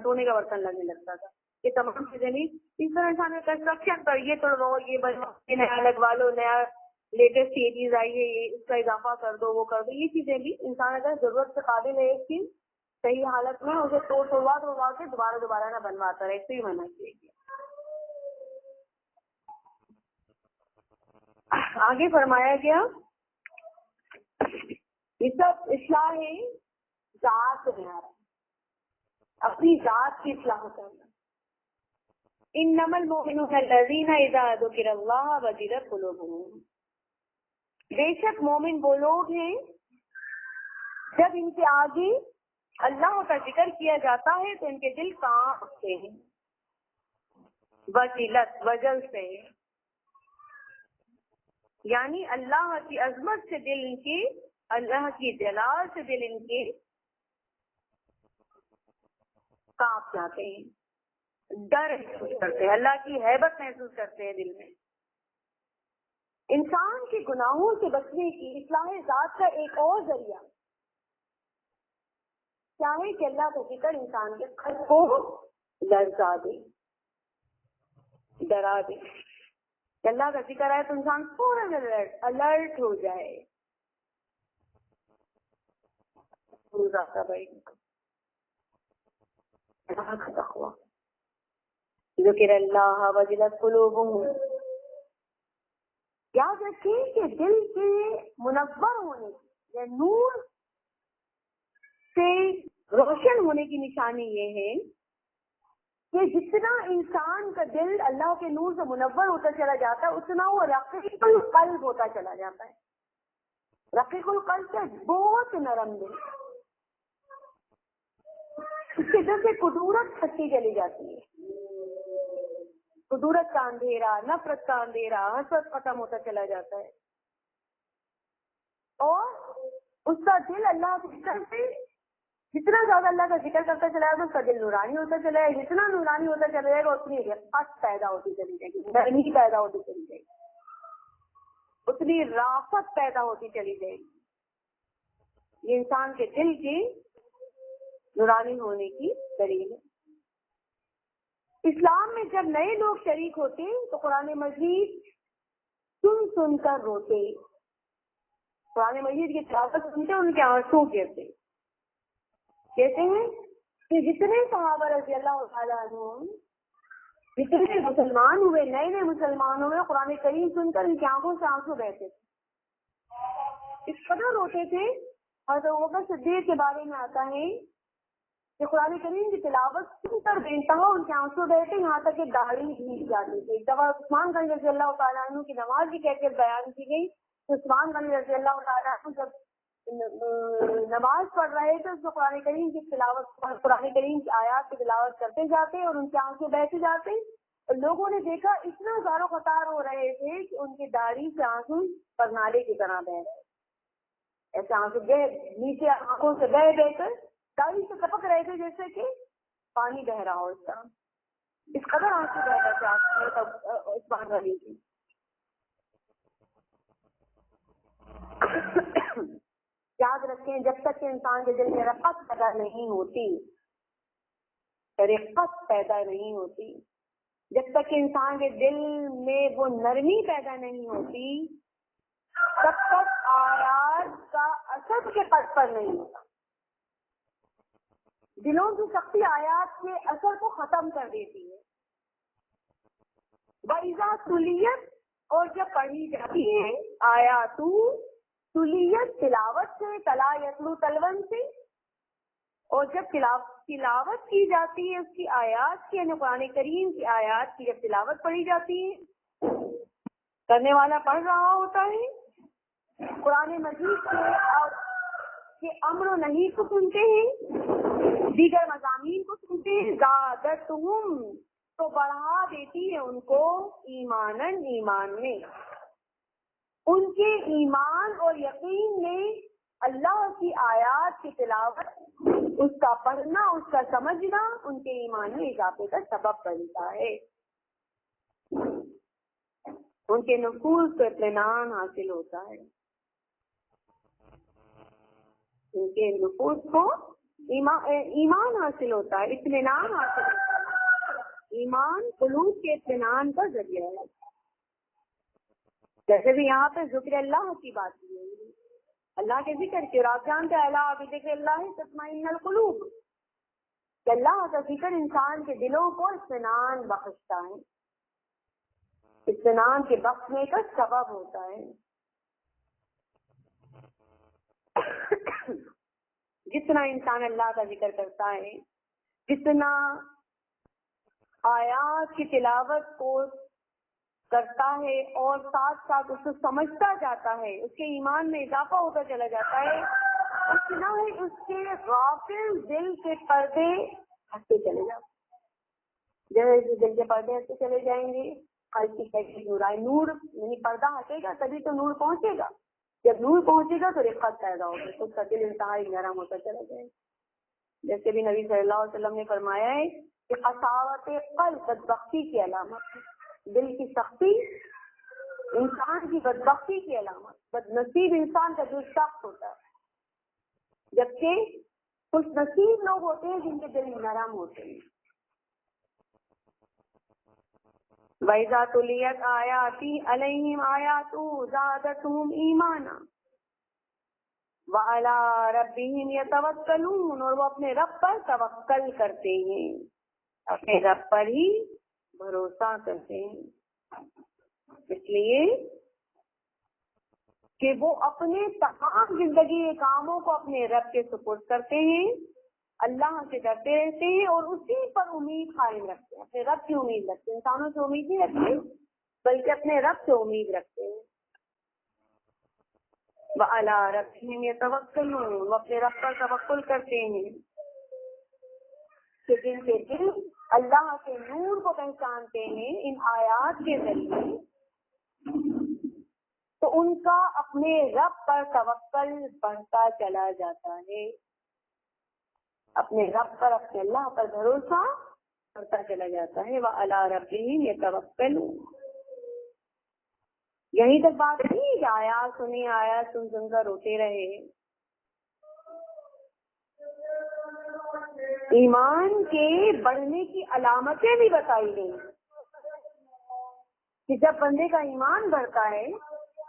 سونے کا برتن لگنے لگتا تھا. یہ تمام چیزیں بھی اس طرح انسان کنسٹرکشن پر یہ توڑو، یہ بنواؤ، یہ نیا لگوا لو، نیا لیٹسٹ یہ چیز آئی ہے، یہ اس کا اضافہ کر دو، وہ کر دو. یہ چیزیں بھی انسان اگر ضرورت سے قابل ہے ایک چیز صحیح حالت میں اسے توڑوا کے دوبارہ نہ بنواتا رہے، اس سے ہی منع کیا گیا. آگے فرمایا گیا یہ سب اصلاح ہے ذات میں، اپنی ذات کی اصلاح کرنا. انما المؤمنون الذین اذا ذکر اللہ وجلت قلوبهم، بے شک مومن وہ لوگ ہیں جب ان کے آگے اللہ کا ذکر کیا جاتا ہے تو ان کے دل کانپ اٹھتے ہیں. وجلت، وجل سے، یعنی اللہ کی عظمت سے دل ان کے، اللہ کی جلال سے دل ان کے کانپ جاتے ہیں، ڈر محسوس کرتے ہیں، اللہ کی ہیبت محسوس کرتے ہیں دل میں. انسان کے گناہوں سے بچنے کی اصلاح ذات کا ایک اور ذریعہ کیا ہے کہ اللہ کا ذکر انسان کے قلب کو لرزا دے، ڈرا دے. اللہ کا ذکر آئے تو انسان فوراً الرٹ ہو جائے. ذکر اللہ وجلت قلوبہم. یاد رکھیں کہ دل کے منور ہونے یا نور سے روشن ہونے کی نشانی یہ ہے کہ جتنا انسان کا دل اللہ کے نور سے منور ہوتا چلا جاتا ہے اتنا وہ رقیق القلب ہوتا چلا جاتا ہے. رقیق القلب سے بہت نرم دل، اس کے دل سے قدورت پھٹتی چلی جاتی ہے. قدورت کا اندھیرا، نفرت کا اندھیرا، حسد ختم ہوتا چلا جاتا ہے. اور اس کا دل اللہ کے ذکر سے جتنا زیادہ اللہ کا ذکر کرتا چلا جائے گا اس کا دل نورانی ہوتا چلا جائے گا. جتنا نورانی ہوتا چلا جائے گا اتنی رفت پیدا ہوتی چلی جائے گی، نرمی پیدا ہوتی چلی جائے گی، اتنی رافت پیدا ہوتی چلی جائے گی. یہ انسان کے دل کی نورانی ہونے کی دلیل ہے. اسلام میں جب نئے لوگ شریک ہوتے تو قرآن مجید سن سن کر روتے، قرآن مجید کی تلاوت سنتے ان کے آنسو گرتے. کہتے ہیں کہ جتنے صحابہ رضی اللہ تعالیٰ عنہ جتنے مسلمان ہوئے، نئے مسلمان ہوئے، قرآن کریم سن کر ان کی آنکھوں سے آنسو بہتے تھے، اس قدر روتے تھے. حضرت ابوبکر صدیق کے بارے میں آتا ہے قرآن کریم کی تلاوت سن کر بے انتہا ان کے آنسو بہتے، یہاں تک کہ داڑھی بھیگ جاتی تھی. ایک دفعہ عثمان غنی رضی اللہ تعالیٰ عنہ کی نماز کی کیفیت بیان کی گئی. تو عثمان غنی رضی اللہ تعالیٰ عنہ جب نماز پڑھ رہے تھے، اس میں قرآن کریم کی تلاوت، قرآن کریم کی آیات کی تلاوت کرتے جاتے اور ان کے آنسو بہتے جاتے. اور لوگوں نے دیکھا اتنا زارو قطار ہو رہے تھے کہ ان کی داڑھی سے آنسو پرنالے کی طرح بہ رہے، ایسے آنسو گئے نیچے آنکھوں سے بہ بہ کر داڑھی سے ٹپک رہے تھے جیسے کہ پانی بہ رہا ہو. اس طرح اس قدر آنسو بہ رہے تھے عثمان غنی کی. یاد رکھیں، جب تک کہ انسان کے دل میں رفقت پیدا نہیں ہوتی، رفقت پیدا نہیں ہوتی، جب تک کہ انسان کے دل میں وہ نرمی پیدا نہیں ہوتی، تب تک آیات کا اثر کے قد پر نہیں ہوتا. دلوں کی سختی آیات کے اثر کو ختم کر دیتی ہے. وَإِذَا تُلِيَتْ، اور جب پڑھی جاتی ہے آیات، تلیت تلاوت سے، تلا یتلو تلون سے، اور جب تلاوت کی جاتی ہے اس کی آیات کی، یعنی قرآن کریم کی آیات کی جب تلاوت پڑھی جاتی ہے، کرنے والا پڑھ رہا ہوتا ہے، قرآن مجید کے امر و نہی کو سنتے ہیں، دیگر مضامین کو سنتے ہیں، زادتہم، تو بڑھا دیتی ہے ان کو ایماناً، ایمان میں، ان کے ایمان اور یقین میں اللہ کی آیات کی تلاوت، اس کا پڑھنا، اس کا سمجھنا ان کے ایمان میں اضافے کا سبب بنتا ہے. ان کے نفوس کو اطمینان حاصل ہوتا ہے، ان کے نفوس کو ایمان حاصل ہوتا ہے، اطمینان حاصل ہوتا ہے. ایمان قلوب کے اطمینان کا ذریعہ ہے. جیسے بھی یہاں پہ ذکر اللہ کی بات کی ہے، اللہ کے ذکر کی، اور آپ جانتے ہیں اللہ بذکر اللہ تطمئن القلوب، کہ اللہ کا ذکر انسان کے دلوں کو اطمینان بخشتا ہے، اطمینان کے بخشنے کا سبب ہوتا ہے. جتنا انسان اللہ کا ذکر کرتا ہے، جتنا آیات کی تلاوت کو کرتا ہے اور ساتھ ساتھ اس کو سمجھتا جاتا ہے، اس کے ایمان میں اضافہ ہوتا چلا جاتا ہے، اتنا ہی اس کے غافل دل کے پردے ہٹتے چلے جاتے ہیں. جیسے دل کے پردے ہٹتے چلے جائیں گے، ہلکی ہلکی نور آئے، نور یعنی پردہ ہٹے گا تبھی تو نور پہنچے گا. جب نور پہنچے گا تو رفقت پیدا ہوگی، تو اس کا دل انتہائی نرم ہوتا چلا جائے گا. جیسے بھی نبی صلی اللہ علیہ وسلم نے فرمایا ہے کہ قساوت قلب بدبختی کی علامت ہے. دل کی سختی انسان کی بدبختی کی علامت، بد نصیب انسان کا دل سخت ہوتا ہے، جبکہ خوش نصیب لوگ ہوتے ہیں جن کے دل نرم ہوتے ہیں. وَإِذَا تُلِيَتْ آيَاتِي عَلَيْهِمْ آيَاتُهُ زَادَتْهُمْ ایمانا وَعَلَىٰ رَبِّهِمْ يَتَوَكَّلُونَ، اور وہ اپنے رب پر توکل کرتے ہیں، اپنے رب پر ہی بھروسہ کرتے ہیں، اس لیے کہ وہ اپنے تمام زندگی کے کاموں کو اپنے رب کے سپرد کرتے ہیں، اللہ سے ڈرتے رہتے ہیں اور اسی پر امید قائم رکھتے ہیں، اپنے رب کی امید رکھتے ہیں، انسانوں سے امید نہیں رکھتے بلکہ اپنے رب سے امید رکھتے ہیں. وَعَلَىٰ رَبِّهِمْ يَتَوَكَّلُونَ، وہ اپنے رب پر توکل کرتے ہیں، کہ جن کے دل اللہ کے نور کو پہچانتے ہیں ان آیات کے ذریعے، تو ان کا اپنے رب پر توکل بڑھتا چلا جاتا ہے، اپنے رب پر، اپنے اللہ پر بھروسہ بڑھتا چلا جاتا ہے. وَعَلَىٰ رَبِّهِمْ يَتَوَكَّلُونَ. یہیں تک بات نہیں کہ آیات سنی، آیات سن کر روتے رہے. ایمان کے بڑھنے کی علامتیں بھی بتائی گئی کہ جب بندے کا ایمان بڑھتا ہے،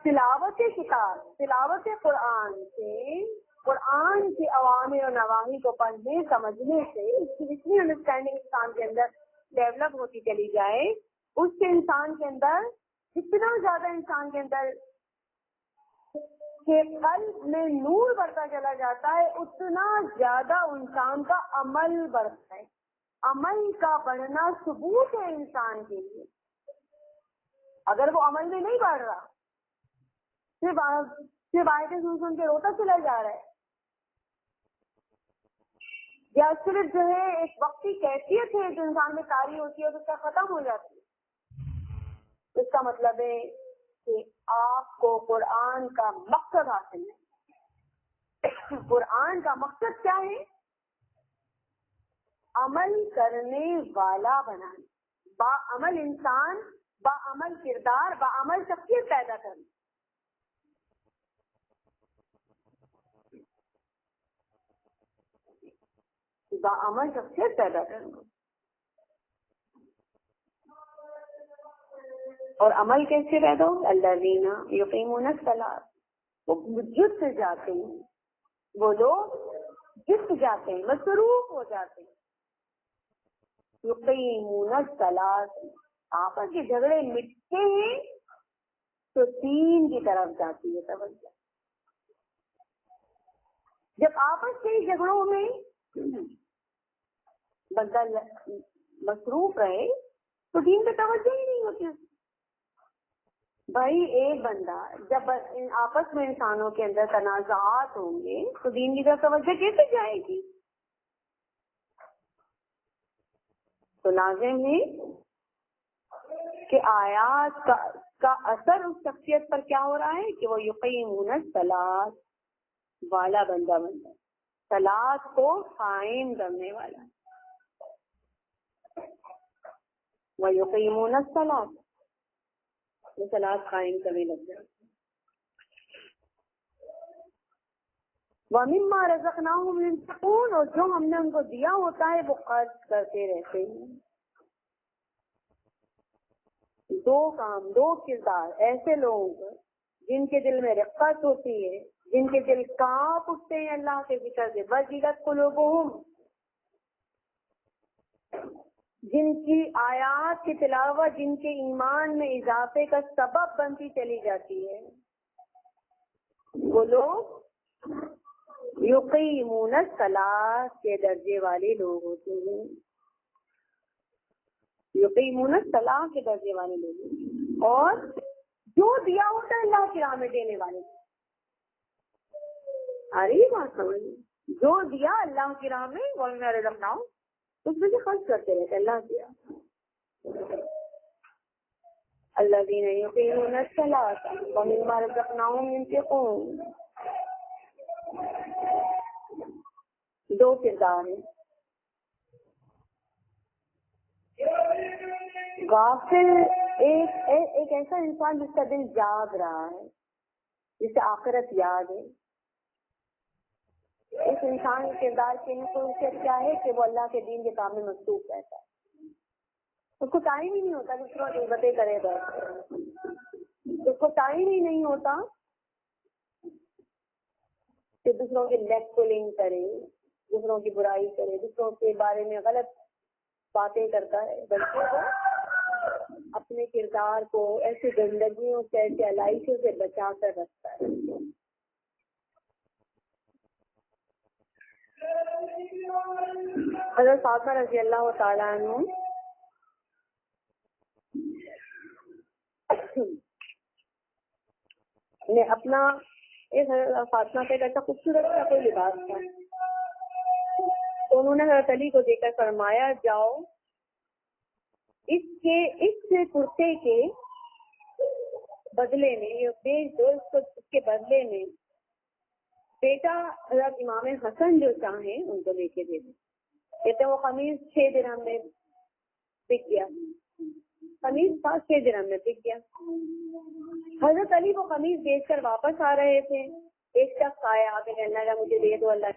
تلاوت کتاب، تلاوت قرآن سے، قرآن کے اوامر و نواہی کو پڑھنے سمجھنے سے اس کی جتنی انڈرسٹینڈنگ انسان کے اندر ڈیولپ ہوتی چلی جائے، اس سے انسان کے اندر جتنا زیادہ انسان کے اندر کہ قلب میں نور بڑھتا چلا جاتا ہے اتنا زیادہ انسان کا عمل بڑھتا ہے. عمل کا بڑھنا ثبوت ہے انسان کے لیے. اگر وہ عمل میں نہیں بڑھ رہا, صرف آیتیں سن کے روتا چلا جا رہا ہے, یا صرف جو ہے ایک وقتی کیفیت ہے جو انسان میں طاری ہوتی ہے تو اس کا ختم ہو جاتی ہے, اس کا مطلب ہے کہ آپ کو قرآن کا مقصد حاصل ہے. قرآن کا مقصد کیا ہے؟ عمل کرنے والا بنانا, باعمل انسان, باعمل کردار, باعمل شخصیت پیدا کرنا. باعمل شخصیت پیدا کرنا. اور عمل کیسے پیدا ہو؟ الذین یقیمون الصلاۃ, وہ جت جاتے ہیں, وہ لوگ جت جاتے ہیں, مصروف ہو جاتے ہیں. یقیمون الصلاۃ, آپس کے جھگڑے مٹتے ہیں تو دین کی طرف جاتی ہے توجہ. جب آپس کے جھگڑوں میں بندہ مصروف رہے تو دین پہ توجہ ہی نہیں ہوتی. بھائی ایک بندہ جب آپس میں انسانوں کے اندر تنازعات ہوں گے تو دین کی طرف توجہ کیسے جائے گی؟ تو لازم ہے کہ آیات کا اثر اس شخصیت پر کیا ہو رہا ہے کہ وہ یقیمون الصلاۃ والا بندہ بن جائے, صلاۃ کو قائم کرنے والا. وہ یقیمون الصلاۃ, وہ صلاۃ قائم کرنے لگ جائے. وَمِمَّا رَزَقْنَاهُمْ يُنْفِقُونَ, اور جو ہم نے ان کو دیا ہوتا ہے وہ خرچ کرتے رہتے ہیں. دو کام, دو کردار ایسے لوگ جن کے دل میں رقت ہوتی ہے, جن کے دل کانپ اٹھتے ہیں اللہ کے ذکر سے, وَجِلَتْ قُلُوبُهُمْ, جن کی آیات کی تلاوت جن کے ایمان میں اضافے کا سبب بنتی چلی جاتی ہے, وہ لوگ یقیمون الصلاۃ کے درجے والے لوگ ہوتے ہیں. یقیمون الصلاۃ کے درجے والے لوگ ہوتے ہیں. اور جو دیا ہوتا ہے اللہ کی راہ میں دینے والے, آ رہی ہے بات سمجھ, جو دیا اللہ کی راہ میں وَمِمَّا رَزَقْنَاهُمْ, اس میں سے خرچ کرتے رہتے اللہ کیا. الذین یقیمون الصلاۃ ومما رزقناہم ينفقون. دو کردار ہیں. غافل ایک ایسا انسان جس کا دل جاگ رہا ہے, جسے آخرت یاد ہے. اس انسان کے کردار کی خصوصیت کیا ہے کہ وہ اللہ کے دین کے کام میں مصروف رہتا ہے. اس کو ٹائم ہی نہیں ہوتا کہ دوسروں کی عزتیں کرے بیٹھے, اس کو ٹائم ہی نہیں ہوتا کہ دوسروں کی لیگ پولنگ کرے, دوسروں کی برائی کرے, دوسروں کے بارے میں غلط باتیں کرتا ہے, بلکہ وہ اپنے کردار کو ایسی گندگیوں سے, ایسی علائشوں سے بچا کر رکھتا ہے. حضرت فاطمہ رضی اللہ تعالیٰ عنہ نے اپنا, ایک حضرت فاطمہ کا ایک ایسا خوبصورت کا کوئی لباس تھا, تو انہوں نے حضرت علی کو دے کر فرمایا, جاؤ اس کرتے کے بدلے میں بیچ دو, اس کے بدلے میں بیٹا حضرت امام حسن جو چاہیں ان کو لے کے دے دیں. کہتے وہ قمیض 6 درہم میں بک گیا, قمیض 6 درہم میں بک گیا. حضرت علی وہ قمیض بیچ کر واپس آ رہے تھے, ایک شخص آیا, آپ نے کہنا مجھے دے دو اللہ